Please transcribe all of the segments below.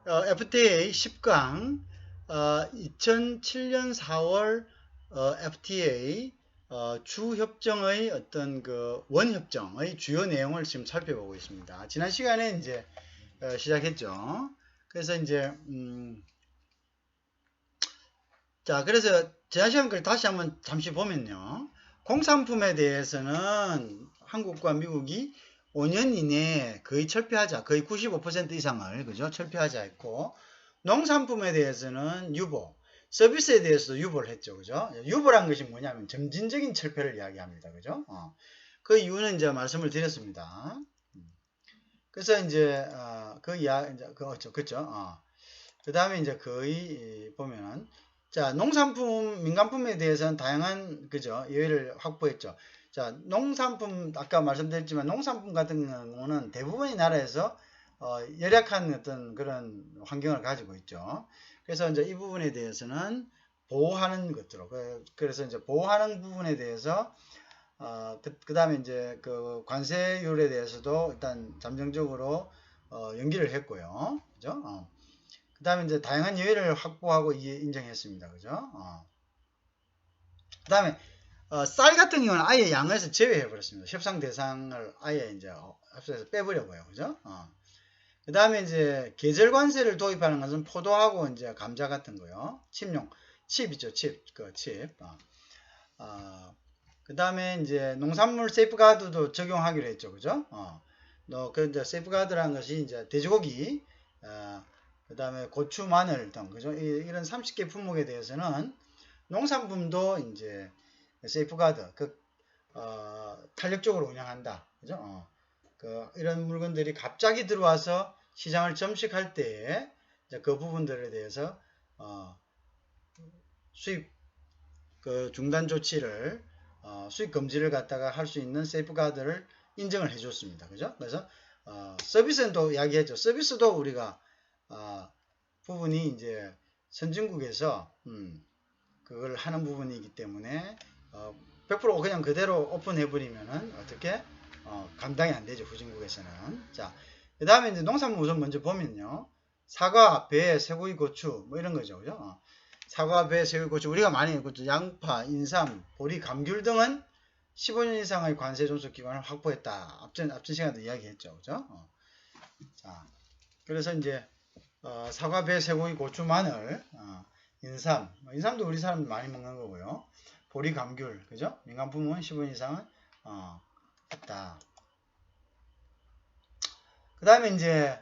FTA 10강 2007년 4월 FTA 주협정의 어떤 그 원협정의 주요 내용을 지금 살펴보고 있습니다. 지난 시간에 이제 시작했죠. 그래서 이제 자, 그래서 지난 시간 걸 다시 한번 잠시 보면요. 공산품에 대해서는 한국과 미국이 5년 이내에 거의 철폐하자, 거의 95% 이상을, 그죠? 철폐하자 했고, 농산품에 대해서는 유보, 서비스에 대해서도 유보를 했죠, 그죠? 유보란 것이 뭐냐면 점진적인 철폐를 이야기합니다, 그죠? 그 이유는 이제 말씀을 드렸습니다. 그래서 이제, 그렇죠. 그 다음에 이제 거의 보면은, 자, 농산품, 민간품에 대해서는 다양한, 그죠? 예외를 확보했죠. 자, 농산품, 아까 말씀드렸지만, 농산품 같은 경우는 대부분의 나라에서, 열악한 어떤 그런 환경을 가지고 있죠. 그래서 이제 이 부분에 대해서는 보호하는 것으로, 그래서 이제 보호하는 부분에 대해서, 그 다음에 이제 그 관세율에 대해서도 일단 잠정적으로, 연기를 했고요. 그죠? 그 다음에 이제 다양한 예외를 확보하고 인정했습니다. 그죠? 그 다음에 쌀 같은 경우는 아예 양에서 제외해 버렸습니다. 협상 대상을 아예 이제 합쳐서 빼버려고요. 그죠? 그 다음에 이제 계절 관세를 도입하는 것은 포도하고 이제 감자 같은 거요. 칩 있죠. 칩. 그 다음에 이제 농산물 세이프가드도 적용하기로 했죠. 그죠? 그 이제 세이프가드라는 것이 이제 돼지고기, 그 다음에 고추, 마늘 등, 그죠? 이런 30개 품목에 대해서는 농산품도 이제 세이프가드, 탄력적으로 운영한다. 그죠? 이런 물건들이 갑자기 들어와서 시장을 점식할 때에 그 부분들에 대해서, 수입, 중단 조치를, 수입 금지를 갖다가 할 수 있는 세이프가드를 인정을 해줬습니다. 그죠? 그래서, 서비스는 또 이야기했죠. 서비스도 우리가, 부분이 이제 선진국에서 그걸 하는 부분이기 때문에 100% 그냥 그대로 오픈해버리면은 어떻게 감당이 안 되죠. 후진국에서는. 자, 그 다음에 이제 농산물 우선 먼저 보면요. 사과, 배, 쇠고기, 고추 뭐 이런 거죠. 그죠? 사과, 배, 쇠고기, 고추 우리가 많이 고추, 양파, 인삼, 보리, 감귤 등은 15년 이상의 관세 존속 기간을 확보했다. 앞전 시간에도 이야기했죠. 그죠? 자, 그래서 이제 사과, 배, 쇠고기, 고추, 마늘, 인삼도 우리 사람들 많이 먹는 거고요. 보리, 감귤, 그죠? 민간품은 15년 이상은 했다. 그 다음에 이제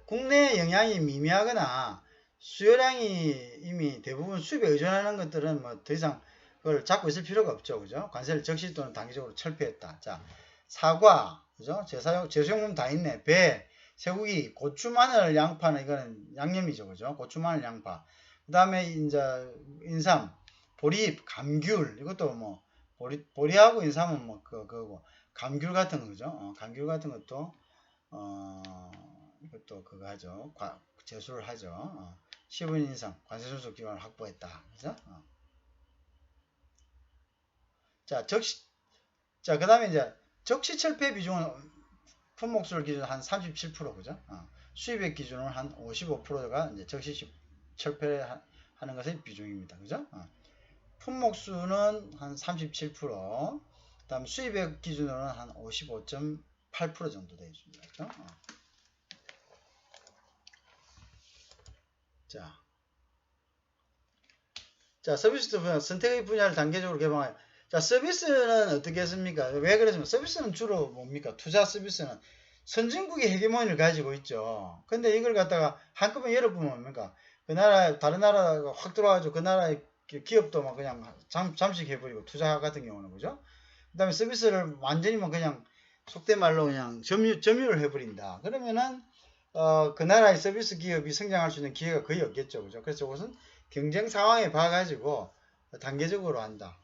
국내 영향이 미미하거나 수요량이 이미 대부분 수입에 의존하는 것들은 뭐 더 이상 그걸 잡고 있을 필요가 없죠, 그죠? 관세를 적시 또는 단기적으로 철폐했다. 자, 사과, 그죠? 제수용품 다 있네. 배, 쇠고기, 고추, 마늘, 양파는 이거는 양념이죠, 그죠? 고추, 마늘, 양파. 그 다음에 이제 인삼, 보리, 감귤 이것도 뭐 보리하고 인삼은 뭐 그거고 감귤 같은 거죠. 감귤 같은 것도 이것도 그거 하죠. 제수를 하죠. 15년 이상 관세 존속 기간을 확보했다. 그죠? 자, 그 다음에 이제 적시 철폐 비중은 품목수를 기준으로 한 37%, 그죠? 수입액 기준으로 한 55%가 이제 적시 철폐하는 것의 비중입니다. 그죠? 품목수는 한 37%, 그 다음 수입액 기준으로는 한 55.8% 정도 되어 있습니다. 그죠? 자, 서비스 분야, 선택의 분야를 단계적으로 개방해요. 자, 서비스는 어떻게 했습니까? 왜 그랬습니까? 서비스는 주로 뭡니까? 투자 서비스는 선진국의 헤게모니를 가지고 있죠. 근데 이걸 갖다가 한꺼번에 열어보면 뭡니까? 다른 나라가 확 들어와가지고 그 나라의 기업도 막 그냥 잠식해버리고 투자 같은 경우는, 그죠? 그 다음에 서비스를 완전히 뭐 그냥 속된 말로 그냥 점유를 해버린다. 그러면은, 그 나라의 서비스 기업이 성장할 수 있는 기회가 거의 없겠죠. 그죠? 그래서 그것은 경쟁 상황에 봐가지고 단계적으로 한다.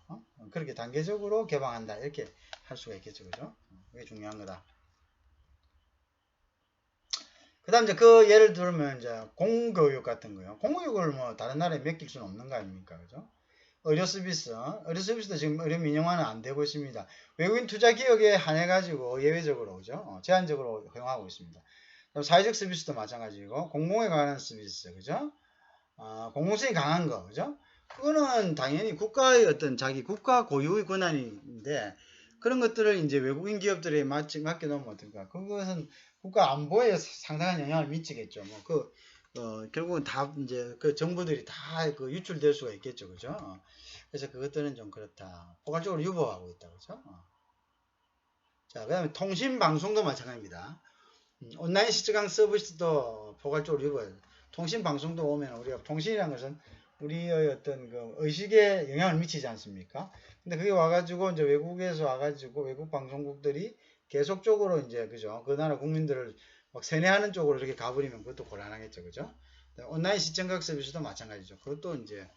그렇게 단계적으로 개방한다. 이렇게 할 수가 있겠죠. 그죠? 그게 중요한 거다. 그 다음 이제 그 예를 들면 이제 공교육 같은 거요. 공교육을 뭐 다른 나라에 맡길 수는 없는 거 아닙니까? 그죠? 의료 서비스도 지금 의료 민영화는 안 되고 있습니다. 외국인 투자 기업에 한해 가지고 예외적으로, 그죠? 제한적으로 허용하고 있습니다. 사회적 서비스도 마찬가지고 공공에 관한 서비스, 그죠? 공공성이 강한 거, 그죠? 그거는 당연히 국가의 어떤 자기 국가 고유의 권한인데 그런 것들을 이제 외국인 기업들에 맡겨놓으면 어떨까? 그것은 국가 안보에 상당한 영향을 미치겠죠. 결국은 다 이제 그 정보들이 다 그 유출될 수가 있겠죠, 그죠? 그래서 그것들은 좀 그렇다. 포괄적으로 유보하고 있다, 그죠? 자, 그 다음에 통신 방송도 마찬가지입니다. 온라인 시청 서비스도 포괄적으로 유보해요. 통신 방송도 오면 우리가 통신이라는 것은 우리의 어떤 그 의식에 영향을 미치지 않습니까? 근데 그게 와가지고 이제 외국에서 와가지고 외국 방송국들이 계속적으로 이제 그죠? 그 나라 국민들을 막 세뇌하는 쪽으로 이렇게 가버리면 그것도 곤란하겠죠, 그죠? 온라인 시청각 서비스도 마찬가지죠. 그것도 이제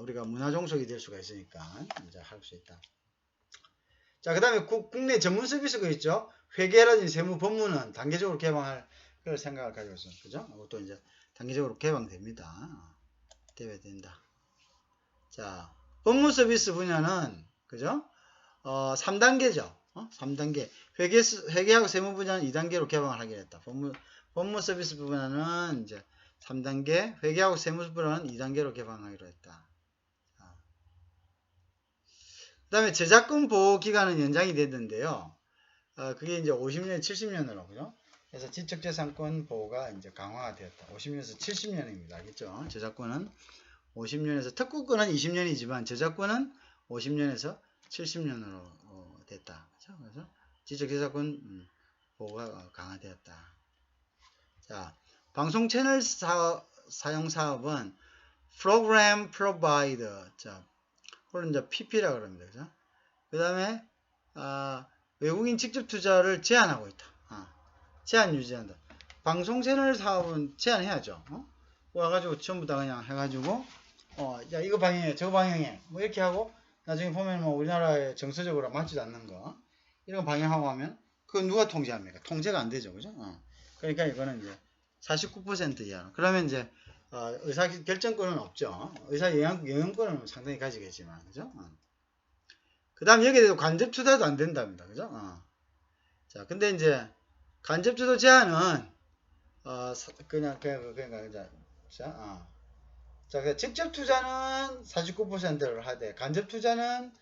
우리가 문화 종속이 될 수가 있으니까 이제 할 수 있다. 자, 그 다음에 국내 전문 서비스가 있죠. 회계라든지 세무 법무는 단계적으로 개방할 그런 생각을 가지고 있어요. 그죠? 이것도 이제 단계적으로 개방됩니다. 되어야 된다. 자, 법무 서비스 분야는, 그죠? 3단계죠. 3단계. 회계하고 세무 분야는 2단계로 개방을 하게 됐다. 법무 서비스 분야는 이제 3단계, 회계하고 세무 분야는 2단계로 개방하기로 했다. 그 다음에 저작권 보호 기간은 연장이 됐는데요. 그게 이제 50년, 70년으로, 그죠? 그래서 지적재산권 보호가 이제 강화가 되었다. 50년에서 70년입니다. 알겠죠? 저작권은 50년에서, 특구권은 20년이지만, 저작권은 50년에서 70년으로 됐다. 그죠? 그래서 지적재산권 보호가 강화되었다. 자, 방송 채널 사용 사업은 Program Provider. 자, 그걸 이제 PP라고 합니다. 그죠? 그 다음에, 외국인 직접 투자를 제한하고 있다. 제한 유지한다. 방송 채널 사업은 제한해야죠. 와가지고 전부 다 그냥 해가지고, 야, 이거 방향해, 저거 방향해. 뭐 이렇게 하고, 나중에 보면 뭐 우리나라에 정서적으로 맞지도 않는 거, 이런 거 방향하고 하면, 그건 누가 통제합니까? 통제가 안 되죠. 그죠? 그러니까 이거는 이제 49% 이하. 그러면 이제, 의사 결정권은 없죠. 의사 영향권은 상당히 가지겠지만, 그죠? 그 다음 여기에 대해서 간접 투자도 안 된답니다. 그죠? 자, 근데 이제, 간접 투자 제한은, 자, 직접 투자는 49%를 하되, 간접 투자는,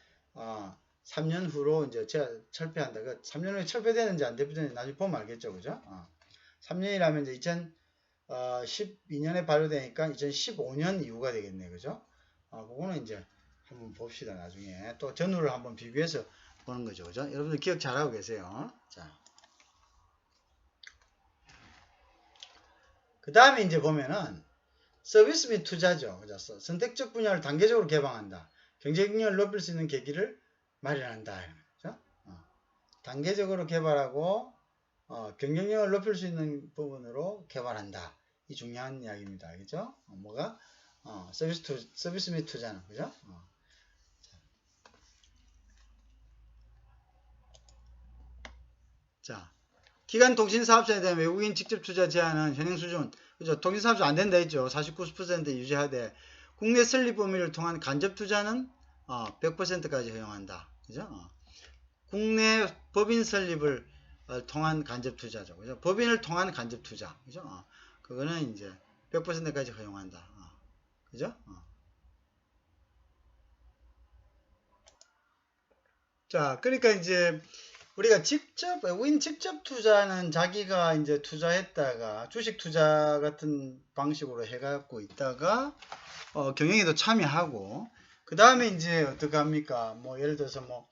3년 후로 이제 철폐한다. 3년 후에 철폐되는지 안 철폐되는지 나중에 보면 알겠죠. 그죠? 3년이라면 이제 2012년에 발효되니까 2015년 이후가 되겠네. 그죠? 그거는 이제 한번 봅시다. 나중에. 또 전후를 한번 비교해서 보는 거죠. 그죠? 여러분들 기억 잘하고 계세요. 자. 그 다음에 이제 보면은 서비스 및 투자죠. 그죠? 선택적 분야를 단계적으로 개방한다. 경쟁력을 높일 수 있는 계기를 마련한다. 그죠? 단계적으로 개발하고 경쟁력을 높일 수 있는 부분으로 개발한다. 이 중요한 이야기입니다. 그죠? 뭐가? 서비스 및 투자는. 그죠? 자, 기간 통신 사업자에 대한 외국인 직접 투자 제한은 현행 수준, 그죠? 통신 사업자 안 된다 했죠. 49% 유지하되, 국내 설립 범위를 통한 간접 투자는 100%까지 허용한다. 그죠? 국내 법인 설립을 통한 간접 투자죠. 그죠? 법인을 통한 간접 투자. 그죠? 그거는 이제 100%까지 허용한다. 그죠? 자, 그러니까 이제 우리가 외국인 직접 투자는 자기가 이제 투자했다가 주식 투자 같은 방식으로 해갖고 있다가 경영에도 참여하고 그 다음에 이제 어떻게 합니까? 뭐 예를 들어서 뭐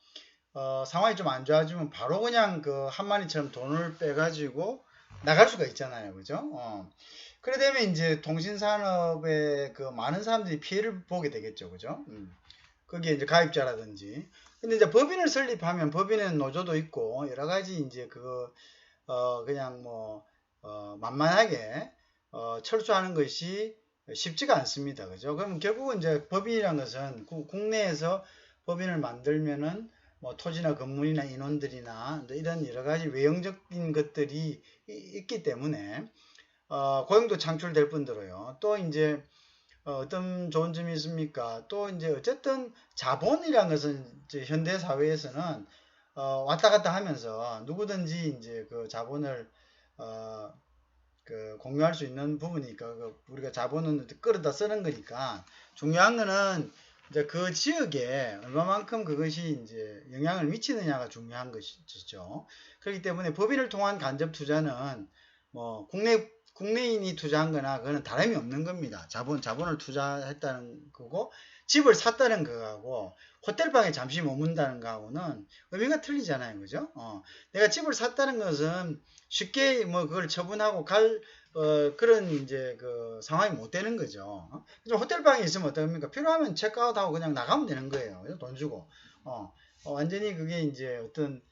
상황이 좀 안 좋아지면 바로 그냥 그 한마디처럼 돈을 빼가지고 나갈 수가 있잖아요, 그죠? 그래 되면 이제 통신산업에 그 많은 사람들이 피해를 보게 되겠죠, 그죠? 거기에 이제 가입자라든지. 근데 이제 법인을 설립하면 법인은 노조도 있고 여러 가지 이제 그냥 뭐 만만하게 철수하는 것이 쉽지가 않습니다. 그죠? 그럼 결국은 이제 법인이란 것은 국내에서 법인을 만들면은 뭐 토지나 건물이나 인원들이나 이런 여러 가지 외형적인 것들이 있기 때문에 고용도 창출될 뿐더러요. 또 이제 어떤 좋은 점이 있습니까? 또 이제 어쨌든 자본이라는 것은 이제 현대 사회에서는 왔다 갔다 하면서 누구든지 이제 그 자본을 그 공유할 수 있는 부분이니까 우리가 자본은 끌어다 쓰는 거니까 중요한 거는 이제 그 지역에 얼마만큼 그것이 이제 영향을 미치느냐가 중요한 것이죠. 그렇기 때문에 법인을 통한 간접 투자는 뭐 국내인이 투자한 거나 그거는 다름이 없는 겁니다. 자본을 투자했다는 거고 집을 샀다는 거하고 호텔방에 잠시 머문다는 거하고는 의미가 틀리잖아요. 그죠? 내가 집을 샀다는 것은 쉽게 뭐 그걸 처분하고 그런 이제 그 상황이 못 되는 거죠. 호텔방에 있으면 어떡합니까? 필요하면 체크아웃하고 그냥 나가면 되는 거예요. 돈 주고. 완전히 그게 이제 어떤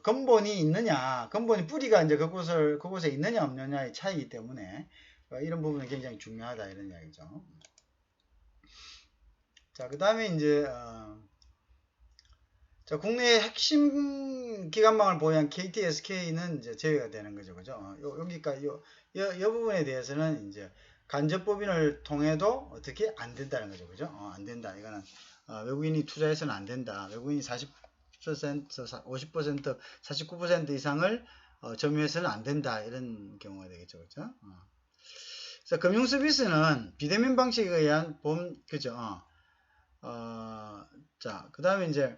근본이 있느냐, 근본이 뿌리가 이제 그곳에 있느냐 없느냐의 차이기 때문에 이런 부분은 굉장히 중요하다 이런 이야기죠. 자, 그 다음에 이제 자, 국내의 핵심 기관망을 보유한 KT, SK는 이제 제외가 되는 거죠, 그죠? 여기까지 요 부분에 대해서는 이제 간접법인을 통해도 어떻게 안 된다는 거죠, 그죠? 안 된다. 이거는 외국인이 투자해서는 안 된다. 외국인이 40%, 50%, 49% 이상을 점유해서는 안 된다. 이런 경우가 되겠죠, 그죠? 그래서 금융 서비스는 비대면 방식에 의한 그죠? 자, 그 다음에 이제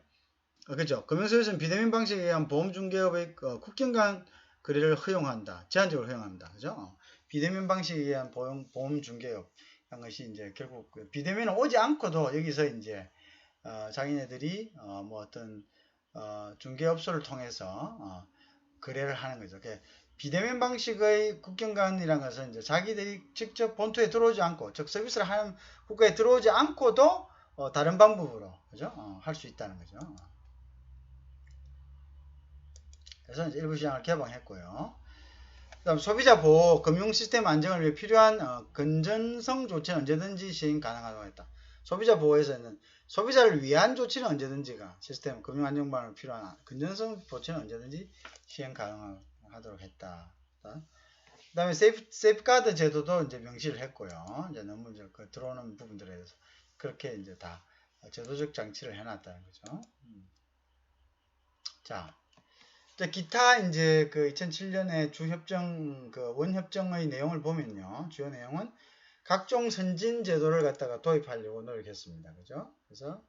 그죠? 금융서비스는 비대면 방식에 의한 보험중개업의 국경 간 거래를 허용한다. 제한적으로 허용합니다. 그죠? 비대면 방식에 의한 보험중개업 한 것이 이제 결국 비대면은 오지 않고도 여기서 이제 자기네들이 뭐 어떤 중개업소를 통해서 거래를 하는 거죠. 비대면 방식의 국경 간이라는 것은 이제 자기들이 직접 본토에 들어오지 않고 즉 서비스를 하는 국가에 들어오지 않고도 다른 방법으로 그죠? 할 수 있다는 거죠. 그래서 이제 일부 시장을 개방했고요. 그 다음 소비자 보호, 금융 시스템 안정을 위해 필요한 건전성 조치는 언제든지 시행 가능하다고 했다. 소비자 보호에서는 소비자를 위한 조치는 언제든지가 시스템 금융 안정망을 필요한 건전성 조치는 언제든지 시행 가능하도록 했다. 그 다음에 세이프가드 제도도 이제 명시를 했고요. 이제 너무 이제 들어오는 부분들에 대해서 그렇게 이제 다 제도적 장치를 해놨다는 거죠. 자. 기타 이제 그 2007년에 주협정 그 원협정의 내용을 보면요. 주요 내용은 각종 선진 제도를 갖다가 도입하려고 노력했습니다. 그죠? 그래서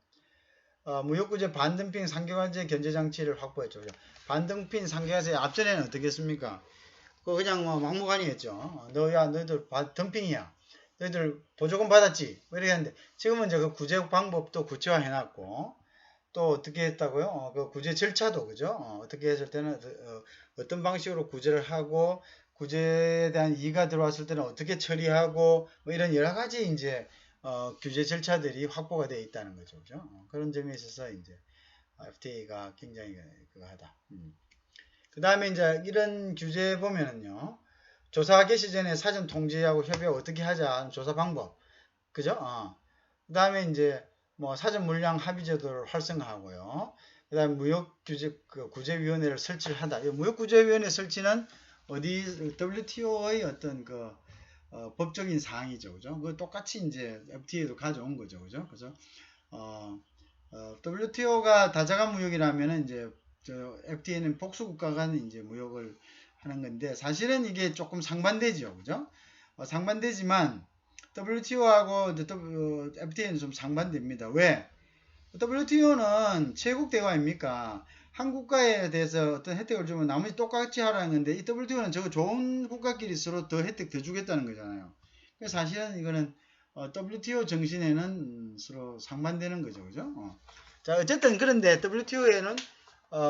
무역구제 반덤핑 상계과제 견제 장치를 확보했죠. 그죠? 반덤핑 상계과제 앞전에는 어떻게 했습니까? 그냥 뭐 막무가내였죠. 너희들 덤핑이야. 너희들 보조금 받았지? 뭐 이렇게 했는데 지금은 이제 그 구제 방법도 구체화해놨고 또 어떻게 했다고요? 그 구제 절차도 그죠? 어떻게 했을 때는 어떤 방식으로 구제를 하고 구제에 대한 이의가 들어왔을 때는 어떻게 처리하고 뭐 이런 여러 가지 이제 규제 절차들이 확보가 되어 있다는 거죠, 그죠? 그런 점에 있어서 이제 FTA가 굉장히 그거하다. 그 다음에 이제 이런 규제 보면은요, 조사 개시 전에 사전 통지하고 협의하고 어떻게 하자 조사 방법, 그죠? 그 다음에 이제 뭐 사전 물량 합의 제도를 활성화하고요. 그 다음에 구제위원회를 설치를 한다. 무역구제위원회 설치는 어디 WTO의 어떤 그 법적인 사항이죠, 그죠? 그 똑같이 이제 FTA도 가져온 거죠, 그죠? 그래서 WTO가 다자간 무역이라면은 이제 FTA는 복수국가 간 이제 무역을 하는 건데 사실은 이게 조금 상반되죠, 그죠? 상반되지만 WTO하고 FTA는 좀 상반됩니다. 왜? WTO는 최국 대화입니까? 한 국가에 대해서 어떤 혜택을 주면 나머지 똑같이 하라는 건데 이 WTO는 저거 좋은 국가끼리 서로 더 혜택 더 주겠다는 거잖아요. 그래서 사실은 이거는 WTO 정신에는 서로 상반되는 거죠. 그죠? 자, 어쨌든 그런데 WTO에는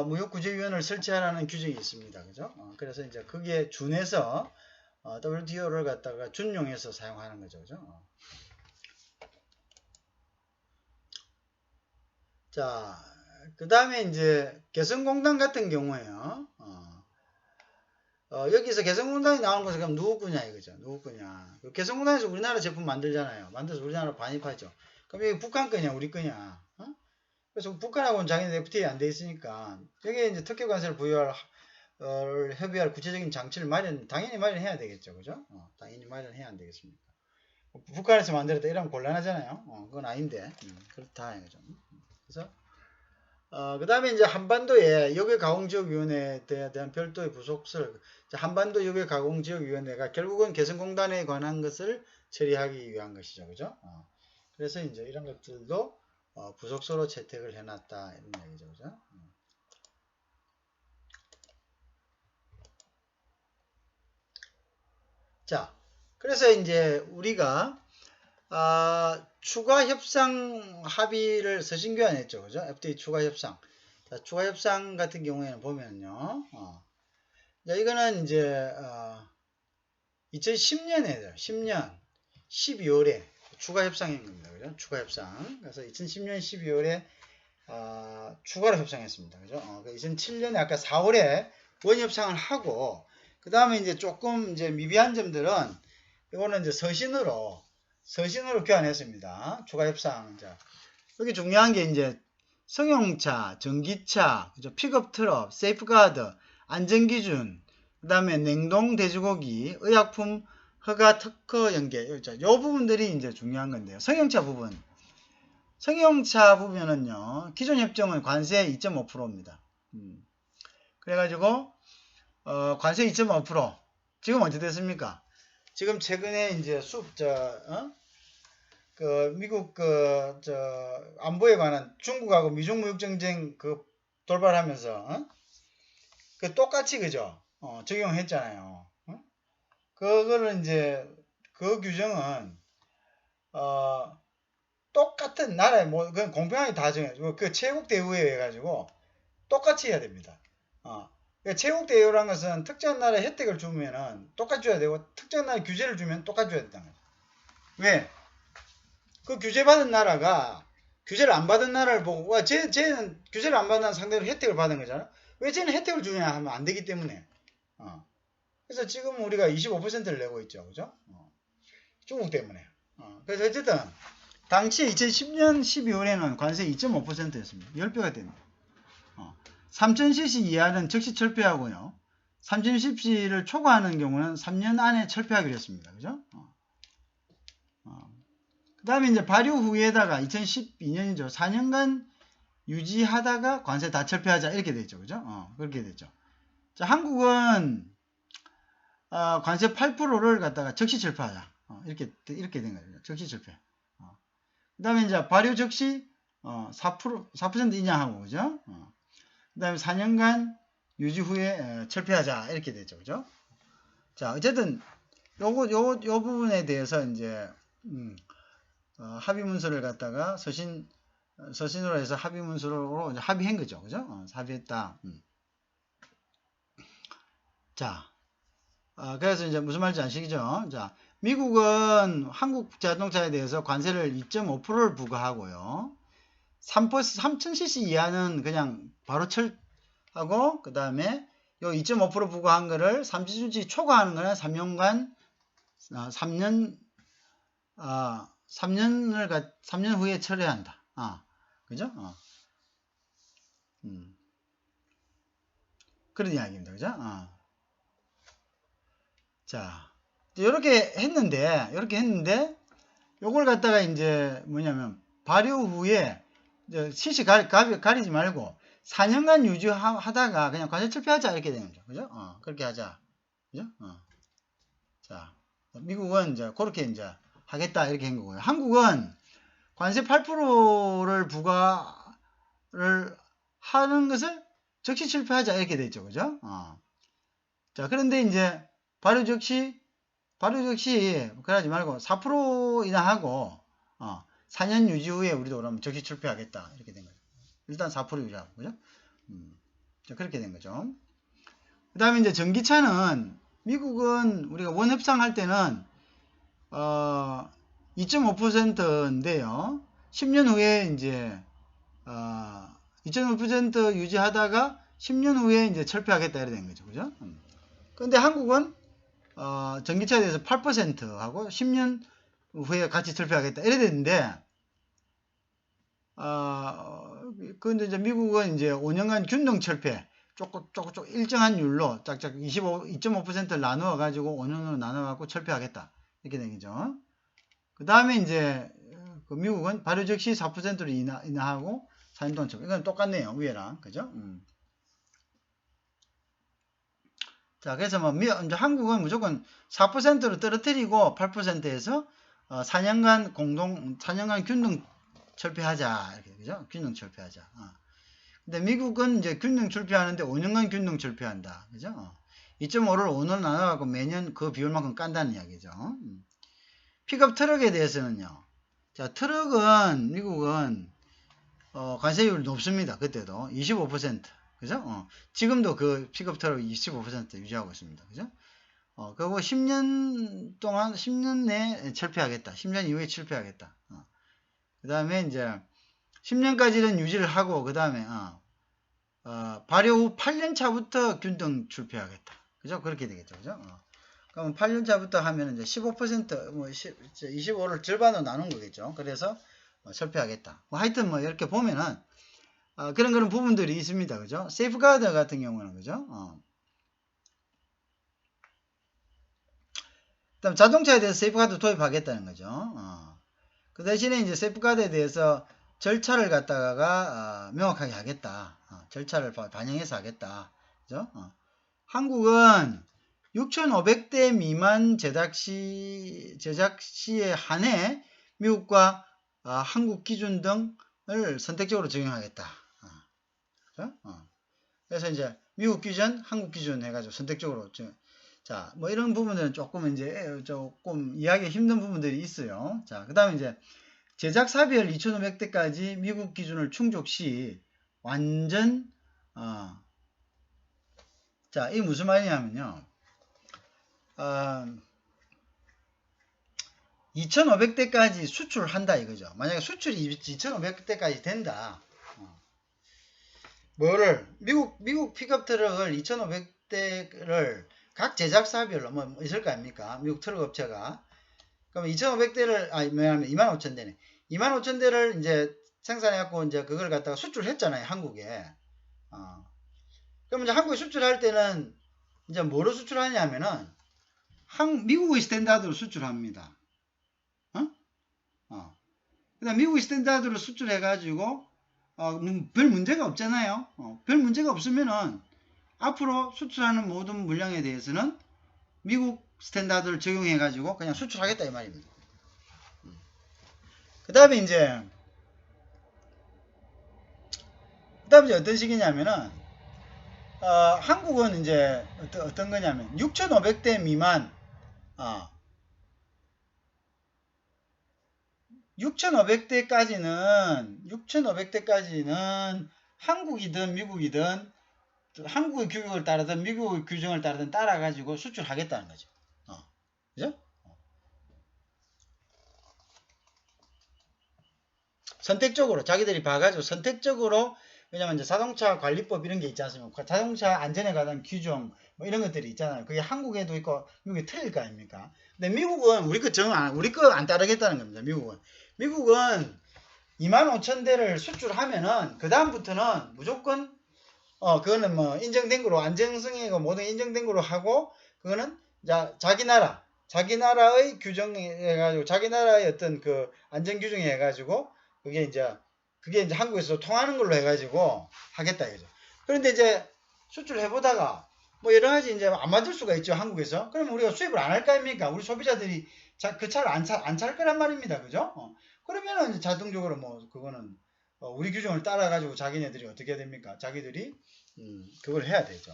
무역구제위원회를 설치하라는 규정이 있습니다. 그죠? 그래서 이제 거기에 준해서 WTO를 갖다가 준용해서 사용하는 거죠. 그죠? 자, 그 다음에 이제 개성공단 같은 경우에요. 여기서 개성공단이 나오는 것은 그럼 누구 거냐 이거죠. 누구 거냐. 개성공단에서 우리나라 제품 만들잖아요. 만들어서 우리나라 반입하죠. 그럼 이게 북한 거냐, 우리 거냐. 그래서 북한하고는 자기네 FTA 안 돼 있으니까 여기에 이제 특혜 관세를 부여할 협의할 구체적인 장치를 당연히 마련해야 되겠죠. 그죠? 당연히 마련해야 안 되겠습니까? 북한에서 만들었다 이러면 곤란하잖아요. 그건 아닌데. 그렇다. 이거죠. 그래서, 그 다음에 이제 한반도의 역외가공지역위원회에 대한 별도의 부속설, 한반도 역외가공지역위원회가 결국은 개성공단에 관한 것을 처리하기 위한 것이죠. 그죠? 그래서 이제 이런 것들도 부속서로 채택을 해놨다. 이런 얘기죠. 그죠? 자, 그래서 이제 우리가 추가 협상 합의를 서신 교환했죠. 그죠? FTA 추가 협상. 자, 추가 협상 같은 경우에는 보면요. 자, 이거는 이제 2010년에 10년 12월에 추가 협상인 겁니다. 그죠? 추가 협상. 그래서 2010년 12월에 추가로 협상했습니다. 그죠? 2007년에 아까 4월에 원 협상을 하고 그 다음에 이제 조금 이제 미비한 점들은 이거는 이제 서신으로 교환했습니다. 추가 협상. 자, 여기 중요한 게 이제 승용차, 전기차, 그죠? 픽업 트럭, 세이프가드, 안전기준, 그 다음에 냉동 돼지고기, 의약품 허가 특허 연계. 요 부분들이 이제 중요한 건데요. 승용차 부분은요, 기존 협정은 관세 2.5%입니다. 그래가지고, 관세 2.5%. 지금 어떻게 됐습니까? 지금 최근에 이제 미국 안보에 관한 중국하고 미중 무역 전쟁 돌발하면서 똑같이 그죠? 적용했잖아요. 그거를 이제 그 규정은 똑같은 나라에 그건 공평하게 다 정해. 그 체국 대우에 해가지고 똑같이 해야 됩니다. 체국 대우라는 것은 특정한 나라에 혜택을 주면은 똑같이 줘야 되고 특정한 나라에 규제를 주면 똑같이 줘야 된다는 거죠. 왜? 그 규제받은 나라가 규제를 안 받은 나라를 보고 쟤는 규제를 안 받는 상대로 혜택을 받은 거잖아. 왜 쟤는 혜택을 주냐 하면 안 되기 때문에. 그래서 지금 우리가 25%를 내고 있죠. 그죠? 중국 때문에. 그래서 어쨌든 당시 2010년 12월에는 관세 2.5%였습니다. 10배가 됩니다. 3000cc 이하는 즉시 철폐하고요. 3000cc를 초과하는 경우는 3년 안에 철폐하기로 했습니다. 그죠? 그 다음에 이제 발효 후에다가 2012년이죠. 4년간 유지하다가 관세 다 철폐하자. 이렇게 됐죠. 그죠? 그렇게 됐죠. 자, 한국은, 관세 8%를 갖다가 즉시 철폐하자. 이렇게 된 거죠. 즉시 철폐. 그 다음에 이제 발효 즉시, 4% 인하하고, 그죠? 그 다음에 4년간 유지 후에 철폐하자. 이렇게 됐죠. 그죠? 자, 어쨌든, 요 부분에 대해서 이제, 합의 문서를 갖다가 서신으로 해서 합의 문서로 이제 합의한 거죠. 그죠? 합의했다. 자, 그래서 이제 무슨 말인지 아시겠죠? 자, 미국은 한국 자동차에 대해서 관세를 2.5%를 부과하고요. 3000cc 이하는 그냥 바로 철하고, 그 다음에 요 2.5% 부과한 거를 30cc 초과하는 거는 3년 후에 철회한다. 그죠? 그런 이야기입니다. 그죠? 자, 이렇게 했는데, 요걸 갖다가 이제 뭐냐면, 발효 후에, CC 가리지 말고, 4년간 유지하다가 그냥 관세 철폐하자. 이렇게 되는 거죠. 그죠? 그렇게 하자. 그죠? 자, 미국은 이제 그렇게 이제 하겠다. 이렇게 한 거고요. 한국은 관세 8%를 부과를 하는 것을 즉시 철폐하자. 이렇게 됐죠. 그죠? 자, 그런데 이제 발효 즉시 그러지 말고 4% 인하하고 4년 유지 후에 우리도 그러면 즉시 철폐하겠다. 이렇게 된 거죠. 일단 4% 유지하고. 그죠? 자, 그렇게 된 거죠. 그 다음에 이제 전기차는 미국은 우리가 원 협상할 때는 2.5%인데요. 10년 후에 이제 2.5% 유지하다가 10년 후에 이제 철폐하겠다 이래 된 거죠. 그죠? 근데 한국은 전기차에 대해서 8%하고 10년 후에 같이 철폐하겠다 이래 됐는데 근데 이제 미국은 이제 5년간 균등 철폐 조금 일정한 율로 짝짝 2.5%를 나누어 가지고 5년으로 나눠 갖고 철폐하겠다 이렇게 된 거죠. 그 다음에 이제 미국은 발효 즉시 4%를 인하하고 4년 동안 적용. 이건 똑같네요. 위에랑. 그죠? 자, 그래서 뭐, 이제 한국은 무조건 4%로 떨어뜨리고 8%에서 4년간 균등 철폐하자. 이렇게, 그죠? 균등 철폐하자. 근데 미국은 이제 균등 철폐하는데 5년간 균등 철폐한다. 그죠? 2.5를 5년 나눠갖고 매년 그 비율만큼 깐다는 이야기죠. 픽업 트럭에 대해서는요. 자, 트럭은, 미국은, 관세율이 높습니다. 그때도. 25%. 그죠? 지금도 그 픽업 트럭 25% 유지하고 있습니다. 그죠? 그리고 10년 동안, 10년 내에 철폐하겠다. 10년 이후에 철폐하겠다. 그 다음에 이제, 10년까지는 유지를 하고, 그 다음에, 발효 후 8년 차부터 균등 철폐하겠다. 그죠? 그렇게 되겠죠. 그죠? 그러면 8년 차부터 하면 이제 15%, 뭐, 25를 절반으로 나눈 거겠죠. 그래서, 철폐하겠다. 뭐 하여튼 뭐, 이렇게 보면은, 그런 부분들이 있습니다. 그죠? 세이프가드 같은 경우는, 그죠? 그 다음 자동차에 대해서 세이프가드 도입하겠다는 거죠. 그 대신에 이제 세이프가드에 대해서 절차를 갖다가 명확하게 하겠다. 절차를 반영해서 하겠다. 그죠? 한국은 6,500대 미만 제작 시에 한해 미국과 한국 기준 등을 선택적으로 적용하겠다. 그죠? 그래서 이제 미국 기준, 한국 기준 해가지고 선택적으로 자, 뭐 이런 부분들은 조금 이해하기 힘든 부분들이 있어요. 자, 그 다음에 이제 제작사별 2,500대까지 미국 기준을 충족 시 완전 자, 이게 무슨 말이냐면요. 2,500대까지 수출한다 이거죠. 만약에 수출이 2,500대까지 된다. 뭐를 미국 픽업 트럭을 2,500대를 각 제작사별로 뭐 있을 거 아닙니까? 미국 트럭 업체가. 그럼 2,500대를 뭐냐면 25,000대네. 25,000대를 이제 생산해갖고 이제 그걸 갖다가 수출했잖아요, 한국에. 그럼 이제 한국에 수출할 때는 이제 뭐로 수출하냐면은 미국의 스탠다드로 수출합니다. 그다음 미국의 스탠다드로 수출해가지고 별 문제가 없잖아요. 별 문제가 없으면은 앞으로 수출하는 모든 물량에 대해서는 미국 스탠다드를 적용해가지고 그냥 수출하겠다 이 말입니다. 그 다음에 이제 어떤 식이냐면은 한국은 이제 어떤 거냐면 6,500대 미만 6,500대까지는 한국이든 미국이든 한국의 규격을 따르든 미국의 규정을 따르든 따라가지고 수출하겠다는 거죠. 그죠? 선택적으로 자기들이 봐가지고 선택적으로 왜냐면 이제 자동차 관리법 이런 게 있지 않습니까? 자동차 안전에 관한 규정 뭐 이런 것들이 있잖아요. 그게 한국에도 있고 미국에 틀릴 거 아닙니까? 근데 미국은 우리 거 안 따르겠다는 겁니다. 미국은 25,000대를 수출하면은 그 다음부터는 무조건 그거는 뭐 인정된 거로 안정성이고 모든 인정된 거로 하고 그거는 자기 나라의 규정해 가지고 자기 나라의 어떤 그 안전 규정에 해 가지고 그게 이제 한국에서 통하는 걸로 해 가지고 하겠다 이거죠. 그런데 이제 수출해 보다가 뭐 여러 가지 이제 안 맞을 수가 있죠, 한국에서. 그러면 우리가 수입을 안 할 거 아닙니까? 우리 소비자들이 그 차를 안 살 거란 말입니다. 그죠? 그러면은 자동적으로 뭐 그거는 우리 규정을 따라 가지고 자기네들이 어떻게 해야 됩니까? 자기들이 그걸 해야 되죠.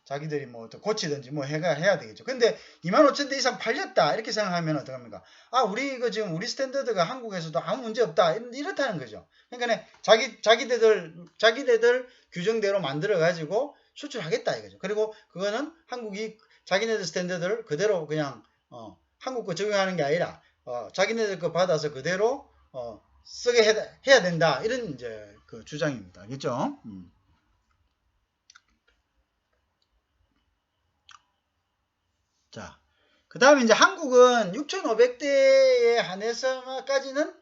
자기들이 뭐 고치든지 뭐 해야 되겠죠. 근데 25,000대 이상 팔렸다 이렇게 생각하면 어떡합니까? 우리 이거 지금 우리 스탠더드가 한국에서도 아무 문제 없다 이렇다는 거죠. 그러니까 자기네들 규정대로 만들어 가지고 수출하겠다 이거죠. 그리고 그거는 한국이 자기네들 스탠더드를 그대로 그냥 한국 거 적용하는 게 아니라 자기네들 거 받아서 그대로 쓰게 해야 된다 이런 이제 그 주장입니다. 알겠죠? 자, 그 다음에 이제 한국은 6,500대에 한해서까지는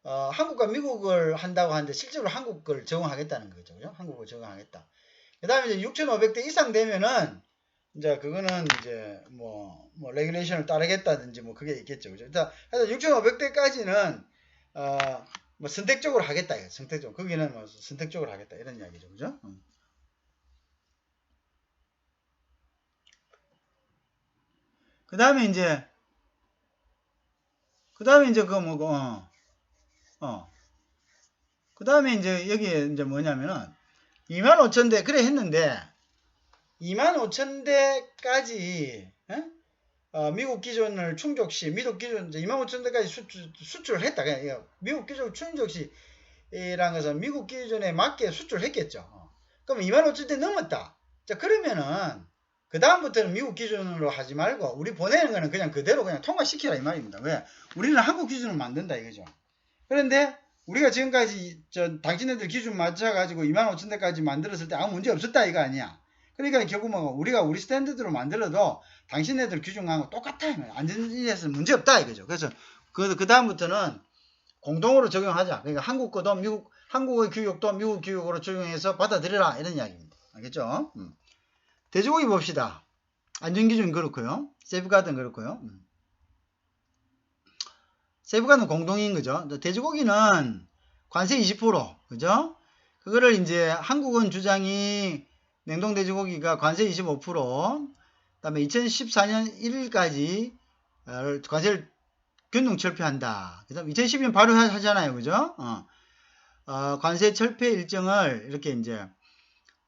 한국과 미국을 한다고 하는데 실제로 한국 걸 적용하겠다는 거죠. 그죠? 한국을 적용하겠다. 그 다음에 이제 6,500대 이상 되면은 이제 그거는 이제 뭐 레귤레이션을 따르겠다든지 뭐 그게 있겠죠. 그죠? 그래서 6,500대까지는 뭐 선택적으로 하겠다. 선택적으로. 거기는 뭐 선택적으로 하겠다. 이런 이야기죠. 그죠? 그 다음에 이제 그 뭐고, 그 다음에 이제 여기에 이제 뭐냐면은 25,000대 그래 했는데 25,000대까지 미국 기준을 충족 시 미국 기준 25,000대까지 수출을 했다. 미국 기준 충족 시라는 것은 미국 기준에 맞게 수출을 했겠죠. 그럼 25,000대 넘었다. 자 그러면은 그 다음부터는 미국 기준으로 하지 말고 우리 보내는 거는 그냥 그대로 그냥 통과시키라 이 말입니다. 왜? 우리는 한국 기준을 만든다 이거죠. 그런데 우리가 지금까지 당신네들 기준 맞춰가지고 25,000대까지 만들었을 때 아무 문제 없었다 이거 아니야. 그러니까 결국 뭐 우리가 우리 스탠드드로 만들어도 당신네들 기준하고 똑같아. 안전지에서 문제 없다 이거죠. 그래서 그 다음부터는 공동으로 적용하자. 그러니까 한국 거도 한국의 교육도 미국 교육으로 적용해서 받아들여라 이런 이야기입니다. 알겠죠? 돼지고기 봅시다. 안전기준 그렇고요. 세이프가드는 그렇고요. 세이프가드는 공동인 거죠. 돼지고기는 관세 20%, 그죠? 그거를 이제 한국은 주장이 냉동 돼지고기가 관세 25%, 그다음에 2014년 1일까지 관세를 균등 철폐한다. 그다음 2012년 바로 하잖아요, 그죠? 관세 철폐 일정을 이렇게 이제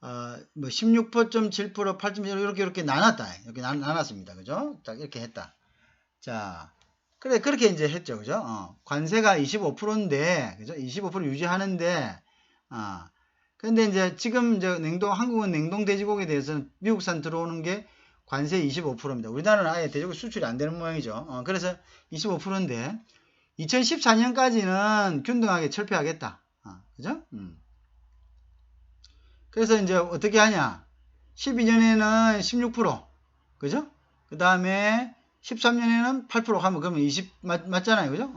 뭐 16%.7%, 8.1% 이렇게 나눴다. 이렇게 나눴습니다, 그죠? 딱 이렇게 했다. 자, 그래 그렇게 이제 했죠, 그죠? 관세가 25%인데, 그죠? 25% 유지하는데, 근데 이제 지금 한국은 냉동 돼지고기에 대해서는 미국산 들어오는 게 관세 25%입니다. 우리나라는 아예 돼지고기 수출이 안 되는 모양이죠. 그래서 25%인데 2014년까지는 균등하게 철폐하겠다. 그죠? 그래서 이제 어떻게 하냐? 12년에는 16%, 그죠? 그 다음에 13년에는 8% 하면 그러면 20 맞잖아요, 그죠?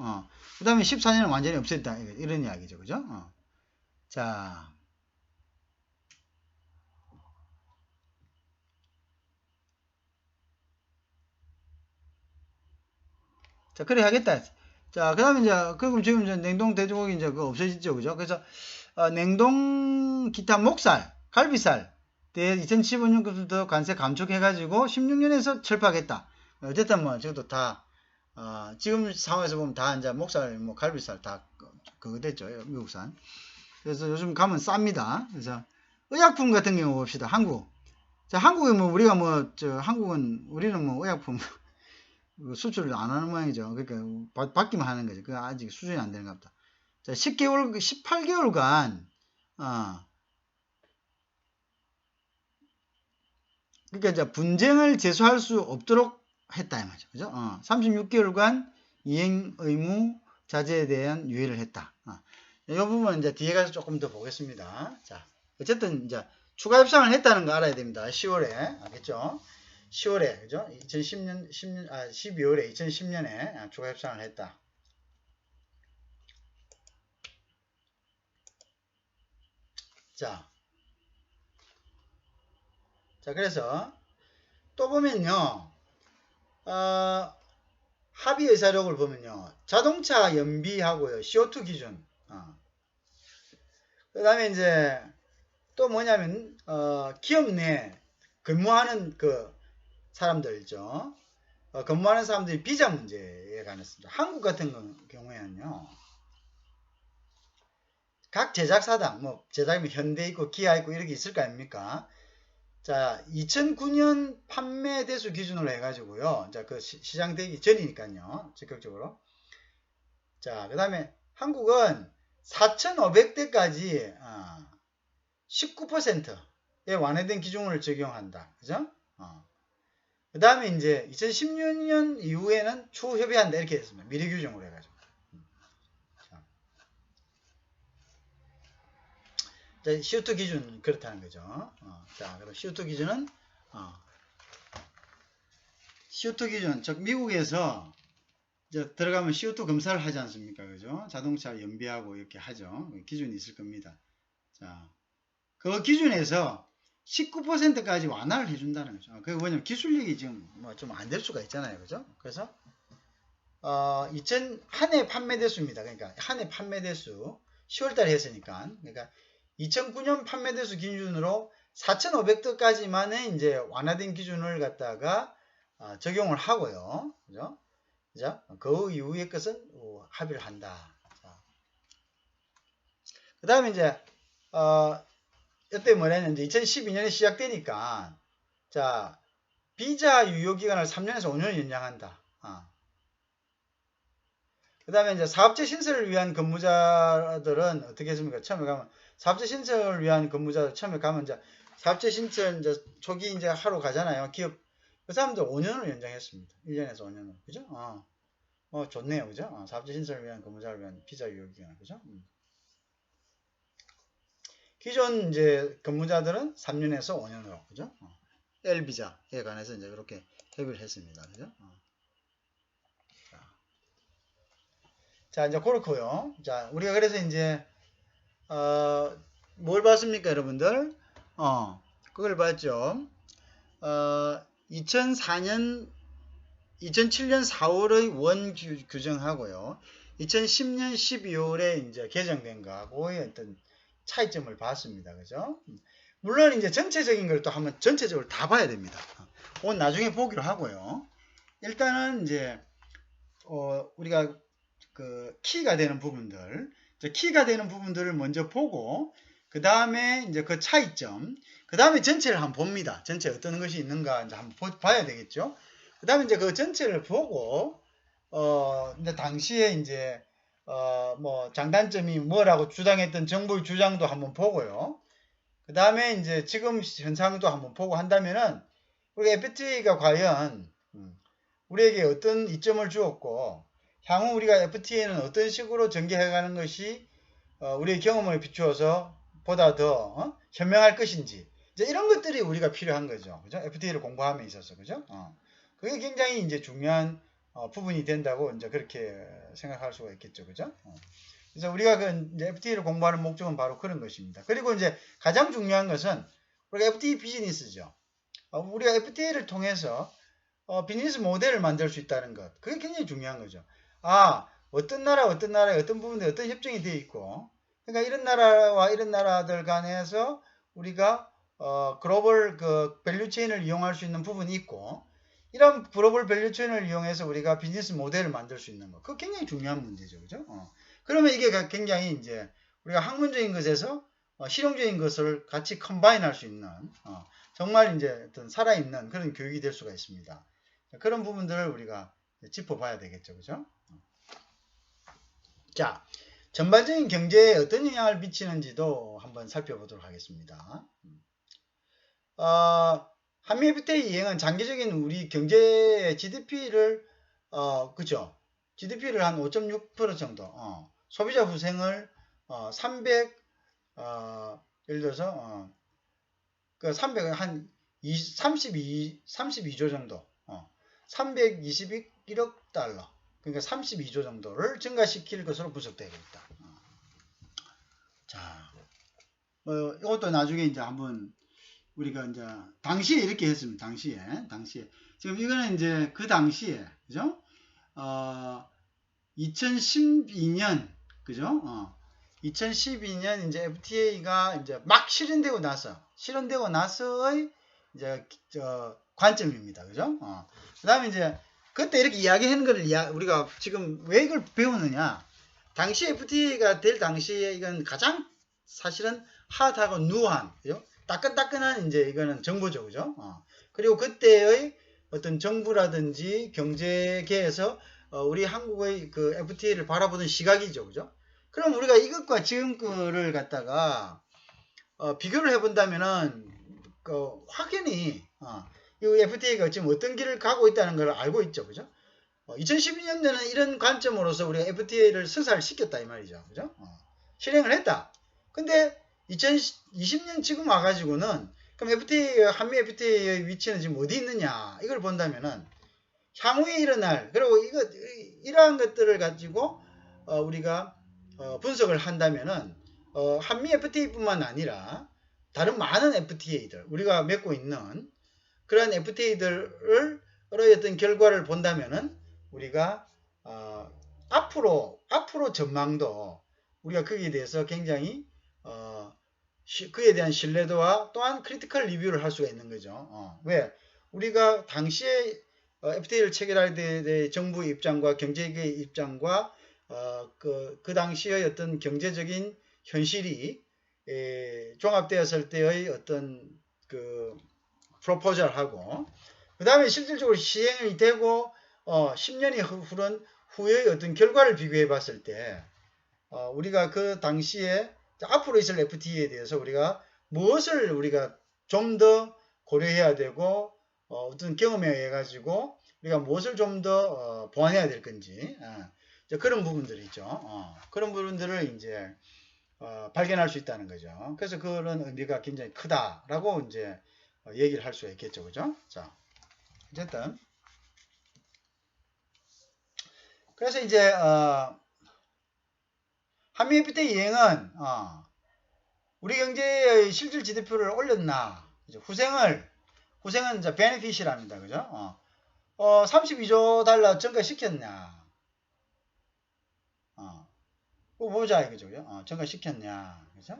그 다음에 14년은 완전히 없앴다 이런 이야기죠, 그죠? 자. 자, 그래 하겠다. 자, 그 다음에 이제, 그럼 지금 이제 냉동 돼지고기 이제 그거 없어지죠. 그죠? 그래서, 냉동 기타 목살, 갈비살, 대 2015년부터 관세 감축해가지고 16년에서 철폐하겠다. 어쨌든 뭐, 저것도 다, 지금 상황에서 보면 다 이제 목살, 뭐, 갈비살 다 그거 됐죠. 미국산. 그래서 요즘 가면 쌉니다. 그래서, 의약품 같은 경우 봅시다. 한국. 자, 한국에 뭐, 우리가 뭐, 한국은, 우리는 뭐, 의약품, 수출을 안 하는 모양이죠. 그러니까 받기만 하는 거죠. 그 아직 수준이 안 되는가 보다. 자, 18개월간 그러니까 이제 분쟁을 제소할 수 없도록 했다 이 말이죠. 그죠? 36개월간 이행 의무 자제에 대한 유예를 했다. 이 부분은 이제 뒤에 가서 조금 더 보겠습니다. 자, 어쨌든 이제 추가 협상을 했다는 거 알아야 됩니다. 10월에 알겠죠? 10월에 그죠? 12월에 2010년에 추가 협상을 했다. 자, 그래서 또 보면요, 합의 의사록을 보면요, 자동차 연비하고요, CO2 기준. 그 다음에 이제 또 뭐냐면 기업 내 근무하는 그 사람들 있죠. 근무하는 사람들이 비자 문제에 관했습니다. 한국 같은 경우에는요, 각 제작사당, 뭐 제작이면 현대 있고 기아 있고 이렇게 있을 거 아닙니까? 자, 2009년 판매 대수 기준으로 해가지고요. 자, 그 시장 되기 전이니까요. 적극적으로. 자, 그 다음에 한국은 4,500대까지 19%의 완화된 기준을 적용한다. 그죠? 그 다음에 이제 2016년 이후에는 추후 협의한다. 이렇게 했습니다. 미래 규정으로 해가지고. 자, CO2 기준 그렇다는 거죠. 자, 그럼 CO2 기준은 CO2 기준, 즉 미국에서 이제 들어가면 CO2 검사를 하지 않습니까? 그죠? 자동차 연비하고 이렇게 하죠. 기준이 있을 겁니다. 자, 그 기준에서 19%까지 완화를 해준다는 거죠. 그게 뭐냐면 기술력이 지금 뭐 좀 안 될 수가 있잖아요. 그죠? 그래서 한 해 판매 대수입니다. 그러니까 한 해 판매 대수 10월달에 했으니까 그러니까 2009년 판매 대수 기준으로 4,500대까지만의 이제 완화된 기준을 갖다가 적용을 하고요. 그죠? 그죠? 그 이후의 것은 합의를 한다. 그 다음에 이제 이때 뭐냐면 이제 2012년에 시작되니까 자 비자 유효 기간을 3년에서 5년을 연장한다. 그 다음에 이제 사업체 신설을 위한 근무자들은 어떻게 했습니까? 처음에 가면 사업체 신설을 위한 근무자들 처음에 가면 이제 사업체 신설 이제 초기 이제 하러 가잖아요. 기업 그 사람들 5년을 연장했습니다. 1년에서 5년을 그죠? 좋네요, 그죠? 사업체 신설을 위한 근무자를 위한 비자 유효 기간 그죠? 기존 이제 근무자들은 3년에서 5년으로 그죠? L 비자에 관해서 이제 이렇게 협의를 했습니다, 그죠? 자, 이제 그렇고요. 자, 우리가 그래서 이제 뭘 봤습니까, 여러분들? 그걸 봤죠. 2007년 4월의 원 규정하고요. 2010년 12월에 이제 개정된 거하고의 어떤 차이점을 봤습니다. 그죠? 물론 이제 전체적인 걸 또 한번 전체적으로 다 봐야 됩니다. 오늘 나중에 보기로 하고요. 일단은 이제 우리가 그 키가 되는 부분들, 키가 되는 부분들을 먼저 보고 그 다음에 이제 그 차이점, 그 다음에 전체를 한번 봅니다. 전체 어떤 것이 있는가 이제 한번 봐야 되겠죠. 그 다음에 이제 그 전체를 보고 이제 당시에 이제 뭐 장단점이 뭐라고 주장했던 정부의 주장도 한번 보고요. 그 다음에 이제 지금 현상도 한번 보고 한다면은 우리 FTA가 과연 우리에게 어떤 이점을 주었고 향후 우리가 FTA는 어떤 식으로 전개해가는 것이 우리의 경험을 비추어서 보다 더 현명할 것인지 이제 이런 것들이 우리가 필요한 거죠. 그죠? FTA를 공부함에 있어서 그죠? 그게 굉장히 이제 중요한 부분이 된다고 이제 그렇게 생각할 수가 있겠죠. 그죠? 그래서 우리가 그 이제 FTA를 공부하는 목적은 바로 그런 것입니다. 그리고 이제 가장 중요한 것은 우리가 FTA 비즈니스죠. 우리가 FTA를 통해서 비즈니스 모델을 만들 수 있다는 것. 그게 굉장히 중요한 거죠. 어떤 나라에 어떤 부분에 어떤 협정이 되어 있고, 그러니까 이런 나라와 이런 나라들 간에서 우리가 글로벌 그 밸류체인을 이용할 수 있는 부분이 있고, 이런 글로벌 밸류체인을 이용해서 우리가 비즈니스 모델을 만들 수 있는 거, 그거 굉장히 중요한 문제죠, 그죠? 그러면 이게 굉장히 이제 우리가 학문적인 것에서 실용적인 것을 같이 컴바인할 수 있는 정말 이제 어떤 살아있는 그런 교육이 될 수가 있습니다. 그런 부분들을 우리가 짚어봐야 되겠죠, 그죠? 자, 전반적인 경제에 어떤 영향을 미치는지도 한번 살펴보도록 하겠습니다. 한미 FTA 이행은 장기적인 우리 경제 GDP를 그죠? GDP를 한 5.6% 정도, 소비자 후생을 예를 들어서 그 300은 한 32조 정도, 321억 달러, 그러니까 32조 정도를 증가시킬 것으로 분석되고 있다. 자, 이것도 나중에 이제 한번 우리가 이제 당시에 이렇게 했습니다. 당시에 지금 이거는 이제 그 당시에 그죠? 2012년 그죠? 2012년 이제 FTA가 이제 막 실현되고 나서의 이제 관점입니다. 그죠? 그다음에 이제 그때 이렇게 이야기하는 거를 우리가 지금 왜 이걸 배우느냐? 당시 FTA가 될 당시에 이건 가장 사실은 핫하고 누한, 그죠? 따끈따끈한 이제 이거는 정보죠, 그죠? 그리고 그때의 어떤 정부라든지 경제계에서 우리 한국의 그 FTA를 바라보는 시각이죠, 그죠? 그럼 우리가 이것과 지금 거를 갖다가 비교를 해본다면은 확연히 이 FTA가 지금 어떤 길을 가고 있다는 걸 알고 있죠, 그죠? 2012년도에는 이런 관점으로서 우리가 FTA를 성사시켰다 이 말이죠, 그죠? 실행을 했다. 근데 2020년 지금 와가지고는 그럼 FTA, 한미 FTA의 위치는 지금 어디 있느냐 이걸 본다면은 향후에 일어날 그리고 이러한 것들을 가지고 우리가 분석을 한다면은 한미 FTA뿐만 아니라 다른 많은 FTA들 우리가 맺고 있는 그런 FTA들을 어떤 결과를 본다면은 우리가 앞으로 전망도 우리가 거기에 대해서 굉장히 그에 대한 신뢰도와 또한 크리티컬 리뷰를 할 수가 있는 거죠. 왜? 우리가 당시에 FTA를 체결할 때 정부의 입장과 경제계의 입장과 그 당시의 어떤 경제적인 현실이 종합되었을 때의 어떤 그 프로포절하고 그 다음에 실질적으로 시행이 되고 10년이 흐른 후의 어떤 결과를 비교해 봤을 때 우리가 그 당시에 앞으로 있을 FTA에 대해서 우리가 무엇을 우리가 좀 더 고려해야 되고 어떤 경험에 의해 가지고 우리가 무엇을 좀 더 보완해야 될 건지 그런 부분들이 있죠. 그런 부분들을 이제 발견할 수 있다는 거죠. 그래서 그런 의미가 굉장히 크다라고 이제 얘기를 할 수가 있겠죠, 그죠? 자, 어쨌든 그래서 이제 한미 FTA 이행은 우리 경제의 실질 GDP를 올렸나? 후생은 이제 베네핏이랍니다, 그죠? 32조 달러 증가시켰냐? 그거 보자 이거죠, 증가시켰냐, 그죠?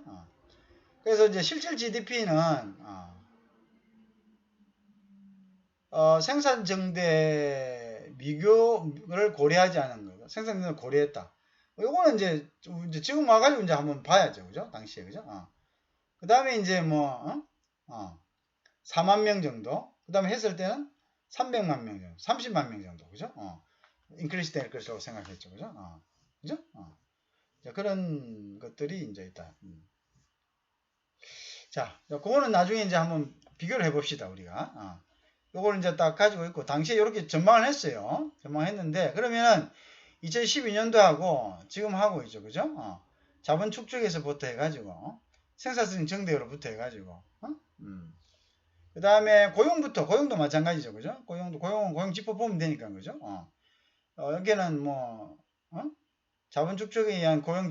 그래서 이제 실질 GDP는 생산 증대 미교를 고려하지 않은 거예요. 생산 증대를 고려했다. 요거는 이제 지금 와가지고 이제 한번 봐야죠, 그죠? 당시에, 그죠? 그 다음에 이제 4만 명 정도. 그 다음에 했을 때는 300만 명 정도, 30만 명 정도, 그죠? 인크리스 될 것이라고 생각했죠, 그죠? 그죠? 자, 그런 것들이 이제 있다. 자, 그거는 나중에 이제 한번 비교를 해봅시다, 우리가. 요거를 이제 딱 가지고 있고, 당시에 이렇게 전망을 했어요. 전망했는데, 그러면은 2012년도하고 지금 하고 있죠, 그죠? 자본 축적에서부터 해가지고, 생산성 증대로부터 해가지고, 그 다음에 고용도 마찬가지죠, 그죠? 고용은 고용 지표 보면 되니까, 그죠? 여기는 자본 축적에 의한 고용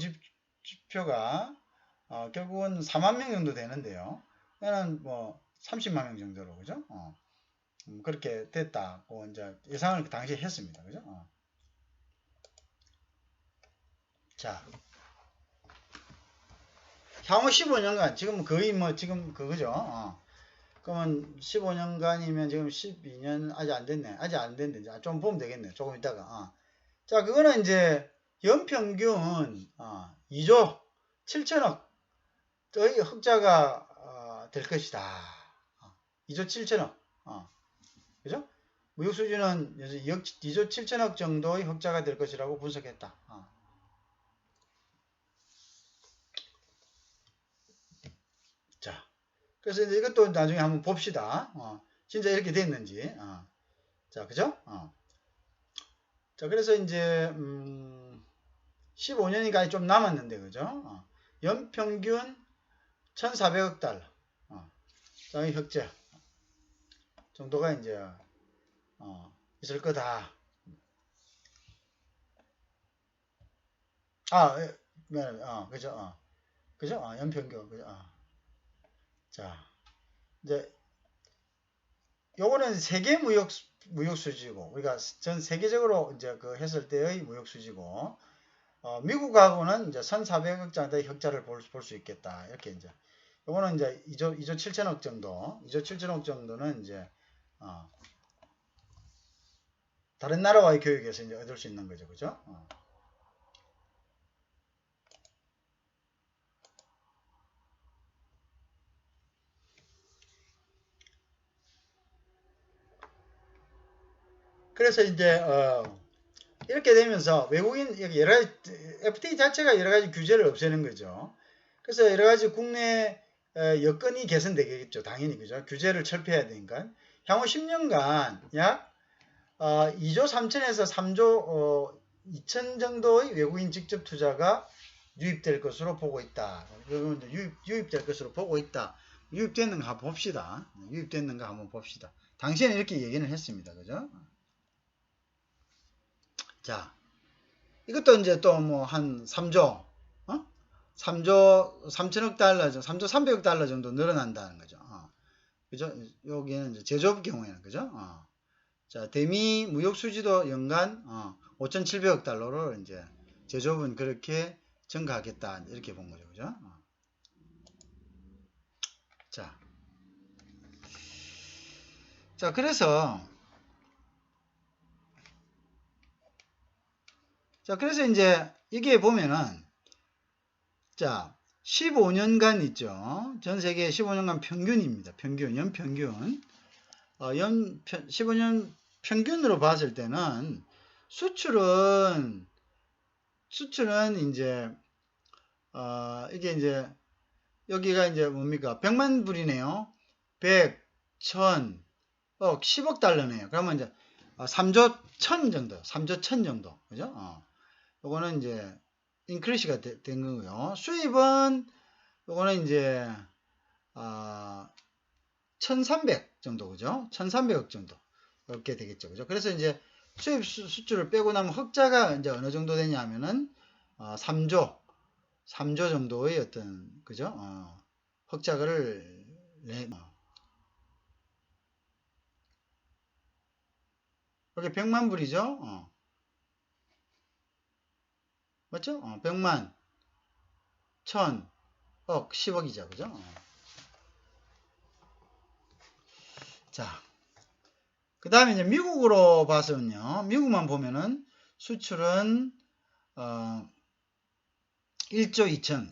지표가 결국은 4만 명 정도 되는데요. 얘는 30만 명 정도로, 그죠? 그렇게 됐다고 이제 예상을 그 당시에 했습니다, 그죠? 자, 향후 15년간 지금 거의 지금 그거죠. 그러면 15년간이면 지금 12년 아직 안 됐네. 아직 안 됐는데 좀 보면 되겠네. 조금 있다가. 자, 그거는 이제 연평균 2조 7천억의 흑자가 될 것이다. 2조 7천억. 그죠? 무역 수지는 2조 7천억 정도의 흑자가 될 것이라고 분석했다. 자, 그래서 이제 이것도 나중에 한번 봅시다. 진짜 이렇게 됐는지. 자, 그죠? 자, 그래서 이제 15년이니까 좀 남았는데, 그죠? 연평균 1,400억 달러. 이 흑자 정도가 이제 있을 거다. 그죠? 그죠? 연평균, 그죠? 자, 이제 요거는 세계 무역 수지고 우리가 전 세계적으로 이제 그 했을 때의 무역 수지고 미국하고는 이제 1,400억 정도의 흑자를 볼 수 있겠다. 이렇게 이제 요거는 이제 2조 7천억 정도, 2조 7천억 정도는 이제 다른 나라와의 교역에서 이제 얻을 수 있는 거죠, 그죠? 그래서 이제 이렇게 되면서 외국인 여러 가지 FTA 자체가 여러 가지 규제를 없애는 거죠. 그래서 여러 가지 국내 여건이 개선되겠죠, 당연히, 그죠? 규제를 철폐해야 되니까 향후 10년간 약 2조 3천에서 3조 2천 정도의 외국인 직접 투자가 유입될 것으로 보고 있다. 유입될 것으로 보고 있다. 유입됐는가 한번 봅시다. 유입됐는가 한번 봅시다. 당시에는 이렇게 얘기는 했습니다, 그죠? 자, 이것도 이제 또 한 3조, 3조 3천억 달러, 3조 300억 달러 정도 늘어난다는 거죠. 그죠? 여기는 이제 제조업 경우에는, 그죠? 자, 대미 무역 수지도 연간 5,700억 달러로 이제 제조업은 그렇게 증가하겠다. 이렇게 본 거죠. 그죠? 자, 그래서 이제 이게 보면은 자, 15년간 있죠. 전 세계 15년간 평균입니다. 연평균. 15년 평균으로 봤을 때는 수출은 이제 이게 이제 여기가 이제 뭡니까? 100만 불이네요. 100, 1000, 10억 달러네요. 그러면 이제 3조 1000 정도, 3조 1000 정도, 그죠? 요거는 이제 인크리시가 된 거고요. 수입은 요거는 이제 1300 정도, 그죠? 1300억 정도 이렇게 되겠죠, 그죠? 그래서 이제 수입 수출을 빼고 나면 흑자가 이제 어느 정도 되냐면은 3조 정도의 어떤, 그죠? 흑자를 이렇게 100만 불이죠. 맞죠? 100만, 1000, 억, 10억이죠. 그죠? 자, 그 다음에 이제 미국으로 봐서는요. 미국만 보면은 수출은 1조 2천,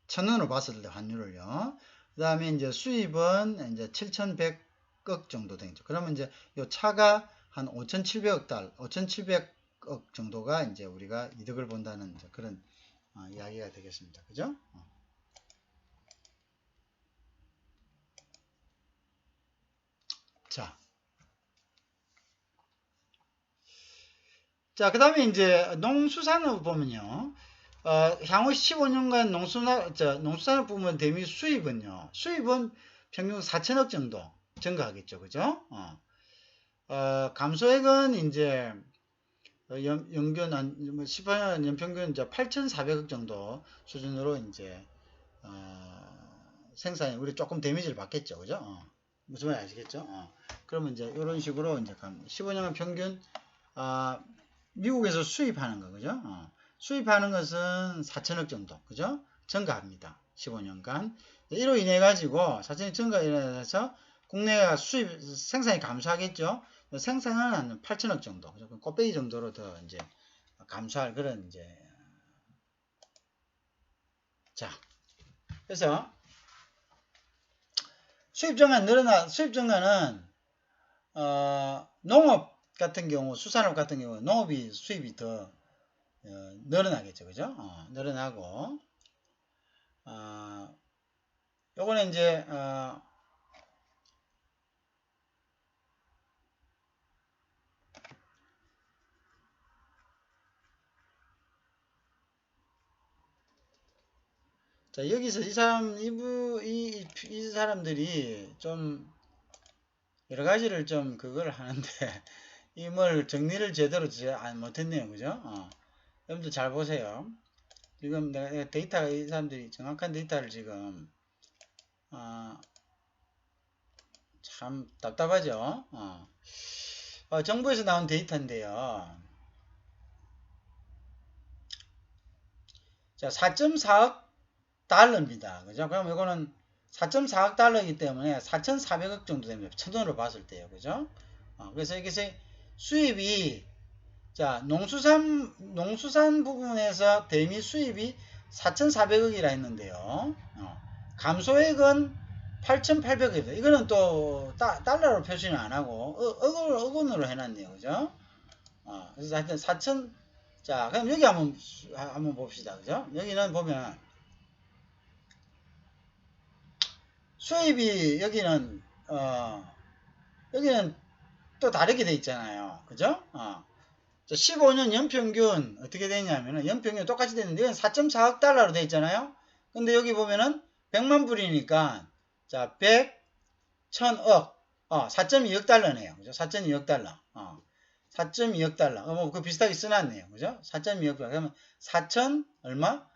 천원으로 봤을 때 환율을요. 그 다음에 이제 수입은 이제 7,100억 정도 되죠. 그러면 이제 요 차가 한 5,700억 정도가 이제 우리가 이득을 본다는 그런 이야기가 되겠습니다. 그죠? 자, 그 다음에 이제 농수산을 보면요. 향후 15년간 농수산을 보면 대미 수입은요. 수입은 평균 4천억 정도 증가하겠죠. 그죠? 감소액은 이제 연균 18년 연평균 이제 8,400억 정도 수준으로 이제 생산이 우리 조금 데미지를 받겠죠. 그죠? 무슨 말인지 아시겠죠? 그러면 이제 이런 식으로 이제 15년간 평균 미국에서 수입하는 거, 그죠? 수입하는 것은 4천억 정도, 그죠? 증가합니다. 15년간. 이로 인해 가지고 4천억 증가 일어나서 국내가 생산이 감소하겠죠? 생산은 한 8천억 정도, 그죠? 꽃배기 정도로 더 이제 감소할 그런 이제. 자, 그래서 수입 증가는 농업 같은 경우, 수산업 같은 경우 농업이 수입이 더 늘어나겠죠, 그죠? 늘어나고 요거는 이제 자, 여기서 이 사람들이 좀 여러 가지를 좀 그걸 하는데 이 뭘 정리를 제대로 못했네요, 그죠? 여러분들 잘 보세요. 지금 내가 데이터가 이 사람들이 정확한 데이터를 지금 참 답답하죠. 정부에서 나온 데이터인데요. 자, 4.4억 달러입니다. 그죠? 그럼 이거는 4.4억 달러이기 때문에 4,400억 정도 됩니다. 천원으로 봤을 때요. 그죠? 그래서 이게 수입이 자, 농수산 부분에서 대미 수입이 4,400억이라 했는데요. 감소액은 8,800억입니다. 이거는 또 달러로 표시는 안 하고 억원으로 해놨네요. 그죠? 그래서 하여튼 4,000 자, 그럼 여기 한번 봅시다. 그죠? 여기는 보면 수입이 여기는 또 다르게 돼 있잖아요. 그죠? 15년 연평균 어떻게 되냐면은 연평균 똑같이 되는데 이건 4.4억 달러로 돼 있잖아요. 근데 여기 보면은 100만 불이니까 자, 100, 1000억 4.2억 달러네요. 그죠? 4.2억 달러. 4.2억 달러. 뭐 그 비슷하게 써놨네요. 그죠? 4.2억 달러. 그러면 4천 얼마?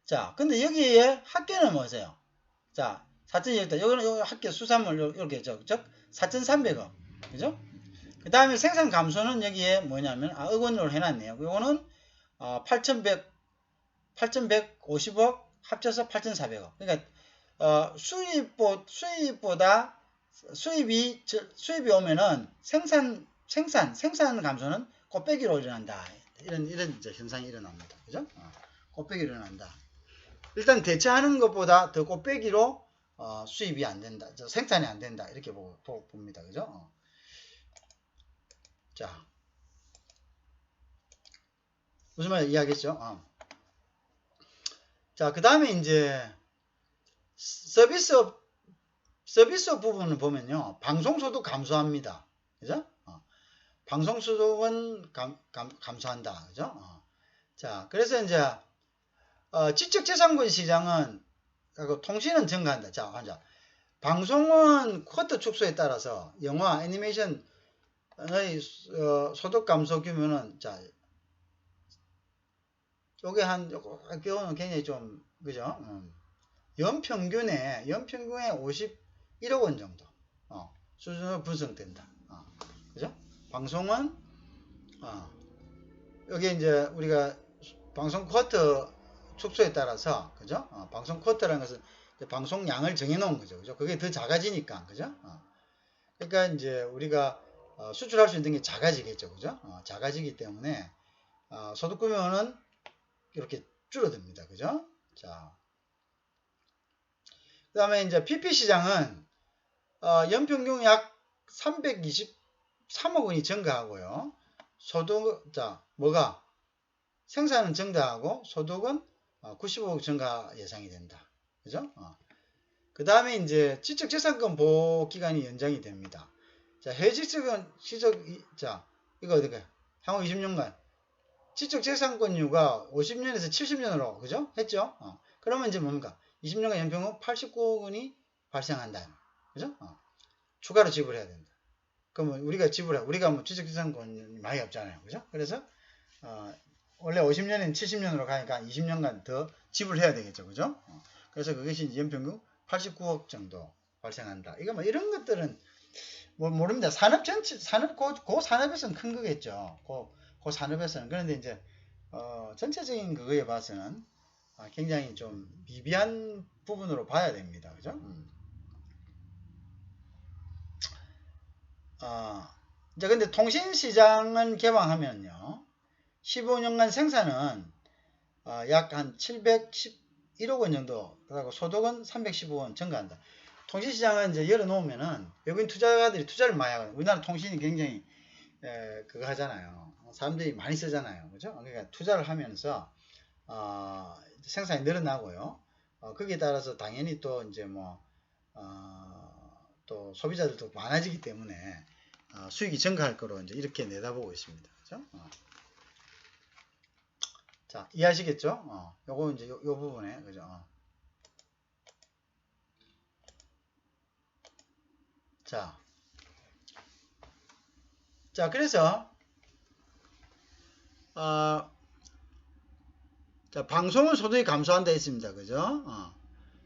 자, 근데 여기에 합계는 뭐세요? 자, 4.2억 달러. 여기는 학계 수산물 이렇게 즉 4,300억. 그죠? 그 다음에 생산 감소는 여기에 뭐냐면, 억원으로 해놨네요. 이거는, 8,150억 합쳐서 8,400억. 그러니까, 수입보다 수입이 오면은 생산 감소는 곱빼기로 일어난다. 이런 이제 현상이 일어납니다. 그죠? 곱빼기로 일어난다. 일단 대체하는 것보다 더 곱빼기로 수입이 안 된다. 생산이 안 된다. 이렇게 봅니다. 그죠? 자, 무슨 말 이야기했죠? 자, 그 다음에 이제 서비스업 부분을 보면요. 방송소득 감소합니다. 그죠? 방송소득은 감소한다. 그죠? 자, 그래서 이제 지적재산권 시장은 통신은 증가한다. 자, 방송은 쿼터 축소에 따라서 영화, 애니메이션의 소득 감소 규모는 자, 요게 경우는 굉장히 좀 그죠? 연평균에 51억 원 정도 수준으로 분석된다. 그죠? 방송은 여기 이제 우리가 방송 쿼터 축소에 따라서 그죠? 방송 쿼터라는 것은 방송량을 정해놓은 거죠. 그죠? 그게 더 작아지니까 그죠? 그러니까 이제 우리가 수출할 수 있는 게 작아지겠죠. 그죠? 작아지기 때문에 소득 규모는 이렇게 줄어듭니다. 그죠? 자, 그 다음에 이제 PP 시장은 연평균 약 323억 원이 증가하고요. 소득, 자, 뭐가? 생산은 증가하고 소득은 95억 증가 예상이 된다. 그죠? 그 다음에 이제 지적재산권 보호 기간이 연장이 됩니다. 자, 자, 이거 어떻게? 향후 20년간 지적재산권료가 50년에서 70년으로, 그죠? 했죠? 그러면 이제 뭡니까? 20년간 연평균 89억 원이 발생한다. 그죠? 추가로 지불해야 된다. 그러면 우리가 뭐 지적재산권이 많이 없잖아요. 그죠? 그래서, 원래 50년엔 70년으로 가니까 20년간 더 지불해야 되겠죠. 그죠? 그래서 그것이 연평균 89억 정도 발생한다. 이거 뭐 이런 것들은 뭐 모릅니다. 산업 그 산업에서는 큰 거겠죠. 그 산업에서는. 그런데 이제, 전체적인 그거에 봐서는 굉장히 좀 미비한 부분으로 봐야 됩니다. 그죠? 이제 근데 통신시장은 개방하면요. 15년간 생산은 약 한 711억 원 정도, 그리고 소득은 315원 증가한다. 통신시장은 이제 열어놓으면은 외국인 투자가들이 투자를 많이 하거든요. 우리나라 통신이 굉장히 그거 하잖아요. 사람들이 많이 쓰잖아요. 그죠? 그러니까 투자를 하면서 생산이 늘어나고요. 거기에 따라서 당연히 또 이제 뭐 또 소비자들도 많아지기 때문에 수익이 증가할 거로 이제 이렇게 내다보고 있습니다. 그죠? 자, 이해하시겠죠? 요거 이제 요 부분에 그죠? 자, 그래서 자, 방송은 소득이 감소한다 했습니다. 그죠?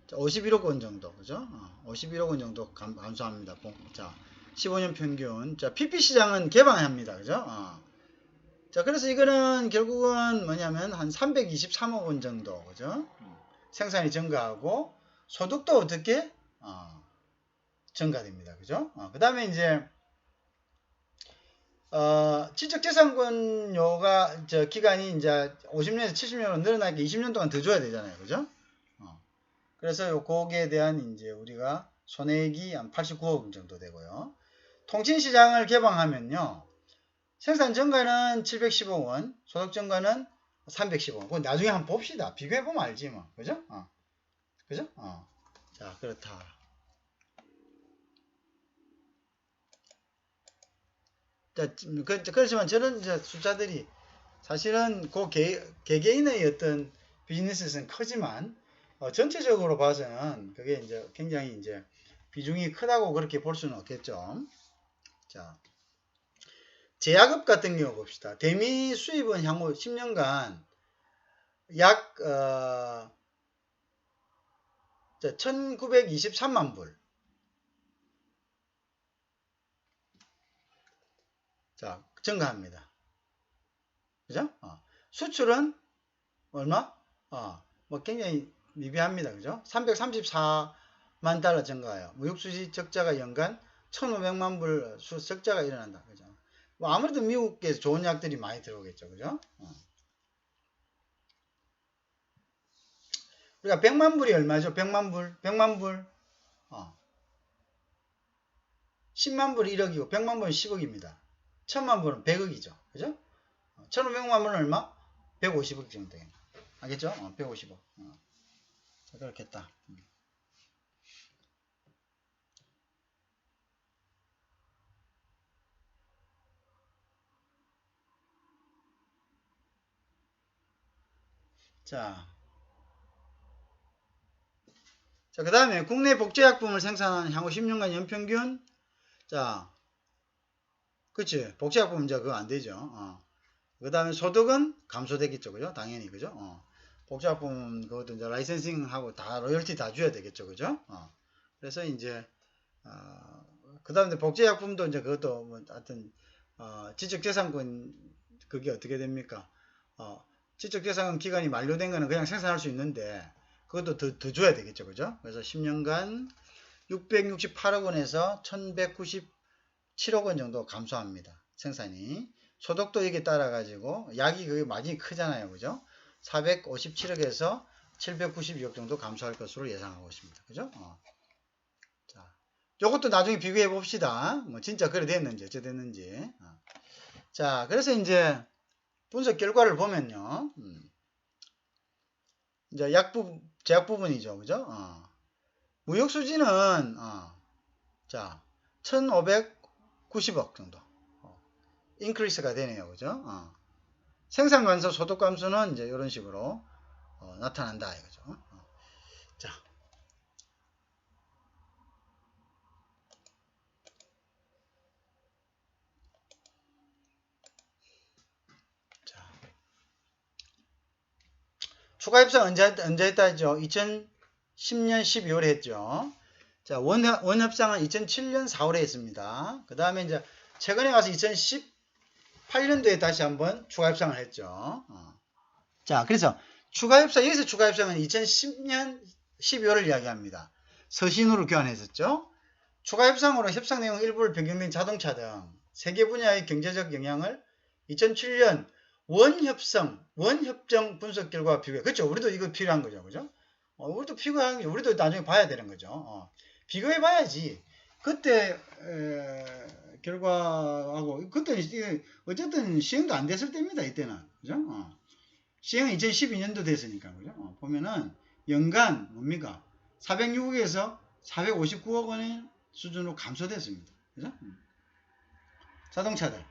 51억 원 정도, 그죠? 51억 원 정도 감소합니다. 자, 15년 평균. 자, PP 시장은 개방합니다. 그죠? 자, 그래서 이거는 결국은 뭐냐면 한 323억 원 정도, 그죠? 생산이 증가하고 소득도 어떻게? 증가됩니다. 그죠? 그 다음에 이제, 지적재산권료가, 기간이 이제 50년에서 70년으로 늘어나게 20년 동안 더 줘야 되잖아요. 그죠? 그래서 거기에 대한 이제 우리가 손해액이 한 89억 정도 되고요. 통신시장을 개방하면요. 생산 증가는 715억 원, 소득 증가는 315억 원. 그건 나중에 한번 봅시다. 비교해보면 알지 뭐. 그죠? 그죠? 자, 그렇다. 자, 그렇지만 저런 숫자들이 사실은 그 개개인의 어떤 비즈니스는 크지만, 전체적으로 봐서는 그게 이제 굉장히 이제 비중이 크다고 그렇게 볼 수는 없겠죠. 자, 제약업 같은 경우 봅시다. 대미 수입은 향후 10년간 약 1923만 불. 증가합니다. 그죠? 수출은 얼마? 뭐 굉장히 미비합니다. 그죠? 334만 달러 증가해요. 무역수지 적자가 연간 1,500만 불 적자가 일어난다. 그죠? 뭐 아무래도 미국에서 좋은 약들이 많이 들어오겠죠. 그죠? 우리가 100만 불이 얼마죠? 100만 불. 100만 불. 10만 불이 1억이고 100만 불은 10억입니다. 1000만 불은 100억이죠. 그죠? 1500만 불은 얼마? 150억 정도 됩니다. 알겠죠? 150억. 자, 그렇겠다. 자, 그 다음에 국내 복제약품을 생산하는 향후 10년간 연평균. 자, 그치. 복제약품 이제 그거 안 되죠. 그 다음에 소득은 감소되겠죠. 그죠? 당연히. 그죠? 복제약품 그것도 이제 라이센싱하고 다 로열티 다 줘야 되겠죠. 그죠? 그래서 이제, 그 다음에 복제약품도 이제 그것도 뭐 하여튼, 지적재산권 그게 어떻게 됩니까? 지적재산 기간이 만료된 거는 그냥 생산할 수 있는데, 그것도 더 줘야 되겠죠. 그죠? 그래서 10년간 668억 원에서 1197억 원 정도 감소합니다. 생산이. 소득도 이게 따라가지고, 약이 그게 마진이 크잖아요. 그죠? 457억에서 792억 정도 감소할 것으로 예상하고 있습니다. 그죠? 자, 요것도 나중에 비교해 봅시다. 뭐, 진짜 그래 됐는지, 어째 됐는지. 자, 그래서 이제, 분석 결과를 보면요. 이제 제약 부분이죠. 그죠? 무역수지는, 자, 1590억 정도. 인크리스가 되네요. 그죠? 생산 감소, 소득 감소는 이제 이런 식으로, 나타난다. 이거죠. 자. 추가 협상 언제 했다 했죠? 2010년 12월에 했죠. 자, 원 협상은 2007년 4월에 했습니다. 그 다음에 이제 최근에 가서 2018년도에 다시 한번 추가 협상을 했죠. 자, 그래서 여기서 추가 협상은 2010년 12월을 이야기합니다. 서신으로 교환했었죠. 추가 협상으로 협상 내용 일부를 변경된 자동차 등 세계 분야의 경제적 영향을 2007년 원협정 분석 결과 비교. 그렇죠. 우리도 이거 필요한 거죠. 그죠? 우리도 필요한 게 우리도 나중에 봐야 되는 거죠. 비교해 봐야지. 그때 결과하고 그때 어쨌든 시행도 안 됐을 때입니다. 이때는. 그죠? 시행은 2012년도 됐으니까. 그죠? 보면은 연간 뭡니까? 406억에서 459억 원의 수준으로 감소됐습니다. 그죠? 자동차들.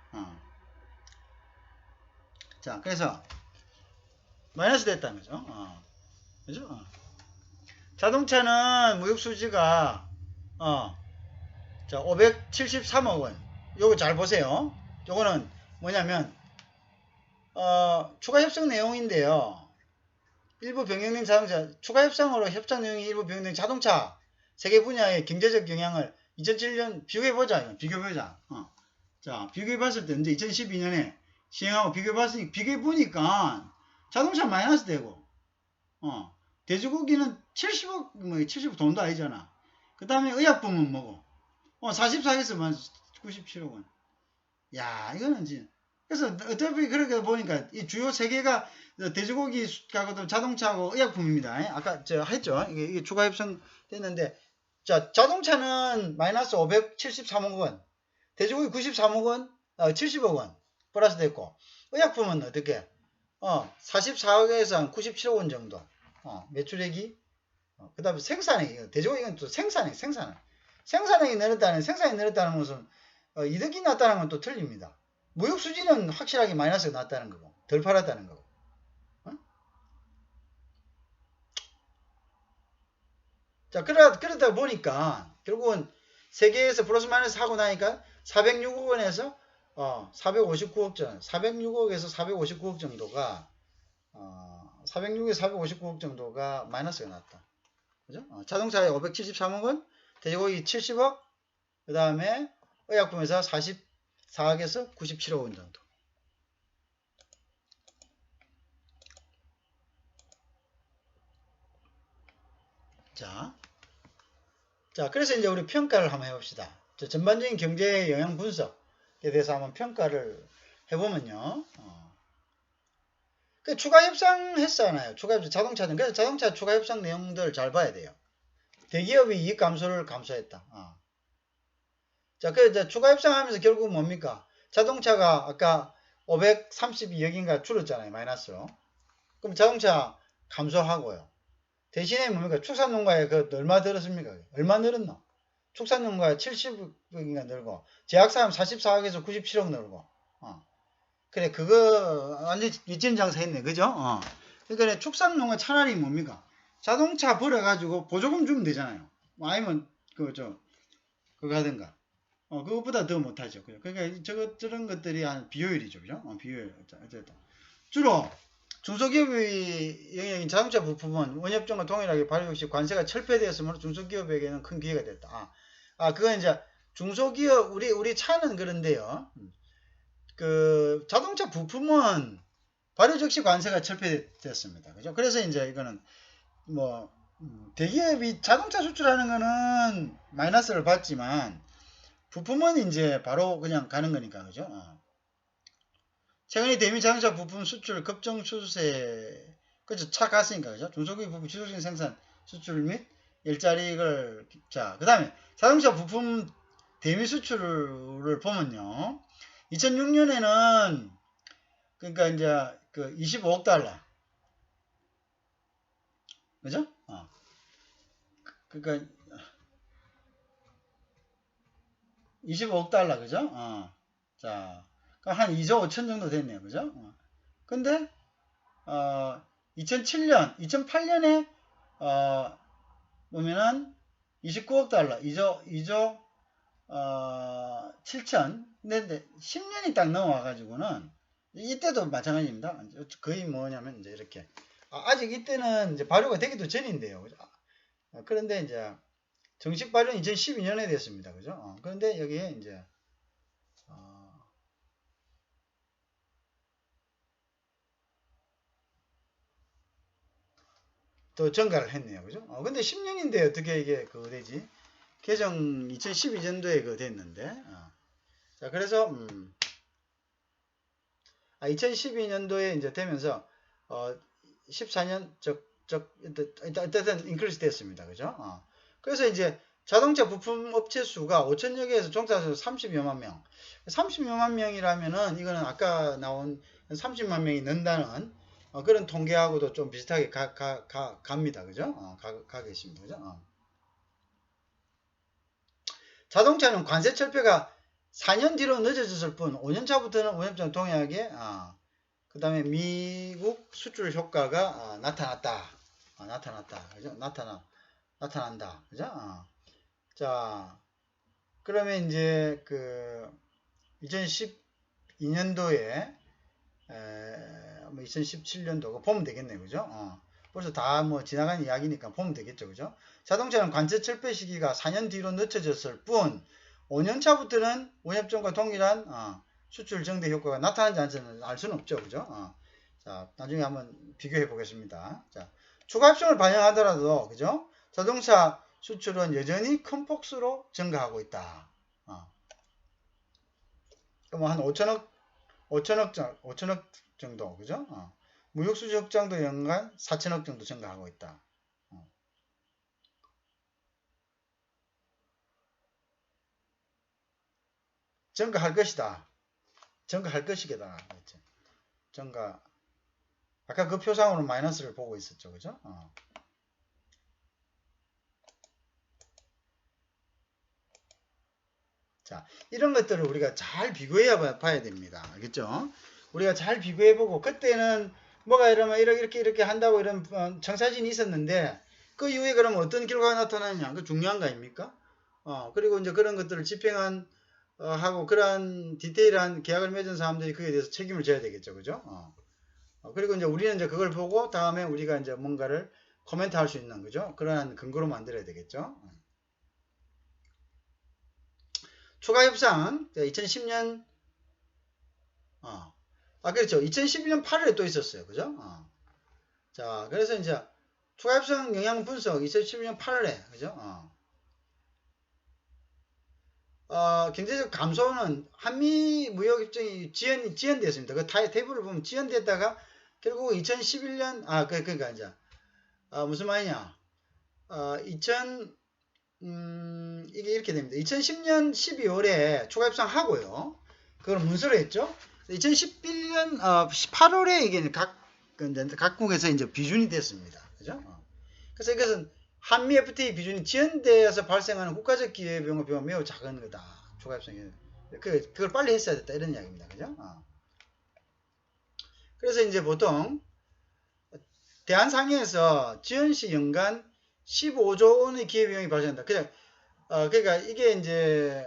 자, 그래서 마이너스 됐다는 거죠. 그죠? 자동차는 무역수지가 자, 573억 원. 요거 잘 보세요. 요거는 뭐냐면 추가 협상 내용인데요. 일부 변경된 자동차, 추가 협상으로 협상 내용이 일부 변경된 자동차 세계 분야의 경제적 영향을 2007년 비교해보자. 비교해보자. 자, 비교해봤을 때 이제 2012년에 시행하고 비교해봤으니 비교해보니까 자동차 마이너스 되고 돼지고기는 70억 뭐 70억 돈도 아니잖아. 그 다음에 의약품은 뭐고 44에서 97억 원. 야, 이거는 이제 그래서 어차피 그렇게 보니까 이 주요 세 개가 돼지고기하고도 자동차하고 의약품입니다. 아까 저 했죠. 이게 추가 협상 됐는데 자, 자동차는 마이너스 573억 원, 돼지고기 93억 원, 70억 원 플러스 됐고 의약품은 어떻게 44억에서 한 97억 원 정도 매출액이 그 다음에 생산액 돼지고기는 또 생산액이 늘었다는 것은 이득이 났다는 건 또 틀립니다. 무역 수지는 확실하게 마이너스가 났다는 거고 덜 팔았다는 거고. 자, 그러다 보니까 결국은 세계에서 플러스 마이너스 하고 나니까 406억 원에서 459억 전 406억에서 459억 정도가 406에서 459억 정도가 마이너스가 났다. 그죠? 자동차에 573억 원, 돼지고기 70억, 그 다음에 의약품에서 44억에서 97억 원 정도. 자, 그래서 이제 우리 평가를 한번 해봅시다. 전반적인 경제 영향 분석에 대해서 한번 평가를 해보면요. 그 추가 협상했잖아요. 추가 협상, 자동차는. 그래서 자동차 추가 협상 내용들 잘 봐야 돼요. 대기업이 이익 감소를 감소했다. 자, 그래서 이제 추가 협상하면서 결국 뭡니까? 자동차가 아까 532억인가 줄었잖아요. 마이너스로. 그럼 자동차 감소하고요. 대신에 뭡니까? 축산농가에 그 얼마 들었습니까? 얼마 늘었노? 축산농가 70억인가 늘고, 제약사업 44억에서 97억 늘고, 그래, 그거 완전 윗짐 장사 했네. 그죠? 그러니까 축산농가 차라리 뭡니까? 자동차 벌어가지고 보조금 주면 되잖아요. 아니면, 그거 하든가. 그것보다 더 못하죠. 그러니까 저런 것들이 한 비효율이죠. 그죠? 비효율. 어쨌든. 주로 중소기업의 영역인 자동차 부품은 원협정과 동일하게 발효 역시 관세가 철폐되었으므로 중소기업에게는 큰 기회가 됐다. 그건 이제 중소기업, 우리 차는 그런데요. 그 자동차 부품은 발효 즉시 관세가 철폐됐습니다. 그죠? 그래서 이제 이거는 뭐 대기업이 자동차 수출하는 거는 마이너스를 받지만 부품은 이제 바로 그냥 가는 거니까. 그죠? 최근에 대미 자동차 부품 수출 급증 추세, 그죠? 차 갔으니까. 그죠? 중소기업 부품 지속적인 생산 수출 및 일자리를, 자, 그 다음에 자동차 부품 대미 수출을 보면요. 2006년에는 그러니까 이제 그 25억 달러. 그죠? 그러니까 25억 달러. 그죠? 자, 한 2조 5천 정도 됐네요. 그죠? 근데 2008년에 보면은 29억 달러, 2조 7천. 근데 10년이 딱 넘어와가지고는 이때도 마찬가지입니다. 거의 뭐냐면 이제 이렇게 아직 이때는 이제 발효가 되기도 전인데요. 그죠? 그런데 이제 정식 발효는 2012년에 됐습니다. 그죠? 그런데 여기에 이제 또 증가를 했네요. 그죠? 근데 10년인데 어떻게 이게 그거 되지? 개정 2012년도에 그거 됐는데. 자, 그래서 2012년도에 이제 되면서 14년 어쨌든 인크리스 됐습니다. 그죠? 그래서 이제 자동차 부품 업체 수가 5천여 개에서 종사수 30여만 명. 30여만 명이라면은 이거는 아까 나온 30만 명이 는다는 그런 통계하고도 좀 비슷하게 갑니다. 그죠? 가겠습니다. 그죠? 자동차는 관세 철폐가 4년 뒤로 늦어졌을 뿐 5년 차부터는 원협정 동의하게 그 다음에 미국 수출 효과가 나타났다. 나타났다. 그죠? 나타난다. 그죠? 자, 그러면 이제 그 2012년도에 2017년도 보면 되겠네요. 그죠? 벌써 다 뭐 지나간 이야기니까 보면 되겠죠. 그죠? 자동차는 관세 철폐 시기가 4년 뒤로 늦춰졌을 뿐 5년 차부터는 원협정과 동일한 수출 정대 효과가 나타나지 않지는 알 수는 없죠. 그죠? 자, 나중에 한번 비교해 보겠습니다. 자, 추가 협정을 반영하더라도 그죠? 자동차 수출은 여전히 큰 폭수로 증가하고 있다. 그럼 한 5천억 정도, 그죠? 무역수지 확장도 연간 4천억 정도 증가하고 있다. 증가할 것이다. 증가할 것이겠다. 증가. 아까 그 표상으로 마이너스를 보고 있었죠, 그죠? 자, 이런 것들을 우리가 잘 비교해 봐야 됩니다. 알겠죠? 우리가 잘 비교해보고, 그때는 뭐가 이러면 이렇게 한다고 이런 청사진이 있었는데, 그 이후에 그러면 어떤 결과가 나타나느냐? 그 중요한 거 아닙니까? 그리고 이제 그런 것들을 집행한, 하고 그러한 디테일한 계약을 맺은 사람들이 그에 대해서 책임을 져야 되겠죠. 그죠? 그리고 이제 우리는 이제 그걸 보고 다음에 우리가 이제 뭔가를 코멘트 할 수 있는, 그죠? 그러한 근거로 만들어야 되겠죠. 추가 협상, 2010년 그렇죠. 2011년 8월에 또 있었어요. 그죠? 자, 그래서 이제 추가 협상 영향 분석 2011년 8월에 그죠? 경제적 감소는 한미 무역 협정이 지연됐습니다. 그 테이블을 보면 지연됐다가 결국 2011년 그러니까 이제 무슨 말이냐? 이게 이렇게 됩니다. 2010년 12월에 추가 협상하고요. 그걸 문서로 했죠. 2011년 8월에 이게 각국에서 이제 비준이 됐습니다. 그죠? 그래서 이것은 한미 FTA 비준이 지연되어서 발생하는 국가적 기회비용의 비용은 매우 작은 거다. 추가 협상이. 그걸 빨리 했어야 됐다. 이런 이야기입니다. 그죠? 그래서 이제 보통 대한상회에서 지연 시 연간 15조 원의 기회비용이 발생한다. 그러니까 이게 이제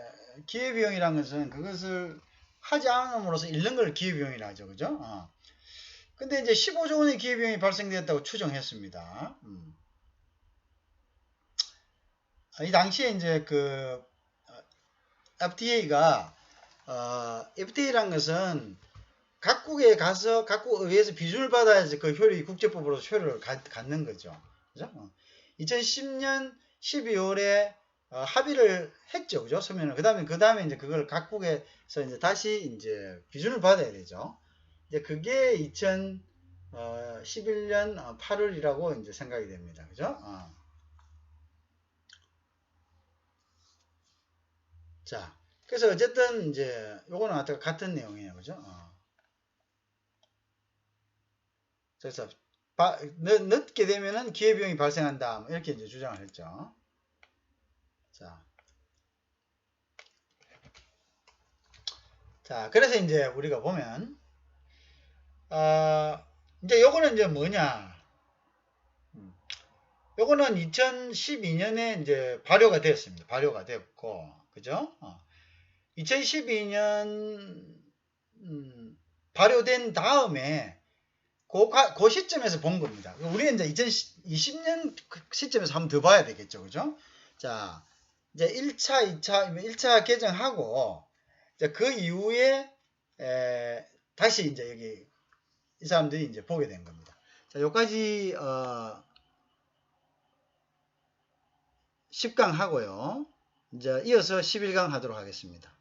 기회비용이라는 것은 그것을 하지 않음으로써 잃는 걸 기회비용이라 하죠. 그죠? 근데 이제 15조 원의 기회비용이 발생되었다고 추정했습니다. 이 당시에 이제 FTA가 FTA라는 것은 각국에 가서 각국 의회에서 비준을 받아야지 그 효력이 국제법으로서 효력을 갖는 거죠. 그죠? 2010년 12월에 합의를 했죠. 그죠? 서면을. 그 다음에 이제 그걸 각국에서 이제 다시 이제 비준을 받아야 되죠. 이제 그게 2011년 8월이라고 이제 생각이 됩니다. 그죠? 자, 그래서 어쨌든 이제 요거는 아까 같은 내용이에요. 그죠? 그래서 늦게 되면은 기회비용이 발생한다. 이렇게 이제 주장을 했죠. 자, 그래서 이제 우리가 보면 이제 요거는 이제 뭐냐? 요거는 2012년에 이제 발효가 되었습니다. 발효가 됐고, 그죠? 2012년 발효된 다음에 그 시점에서 본 겁니다. 우리는 이제 2020년 시점에서 한번 더 봐야 되겠죠. 그죠? 자, 이제 1차 개정하고, 이제 그 이후에, 다시 이제 여기, 이 사람들이 이제 보게 된 겁니다. 자, 여기까지, 10강 하고요. 이제 이어서 11강 하도록 하겠습니다.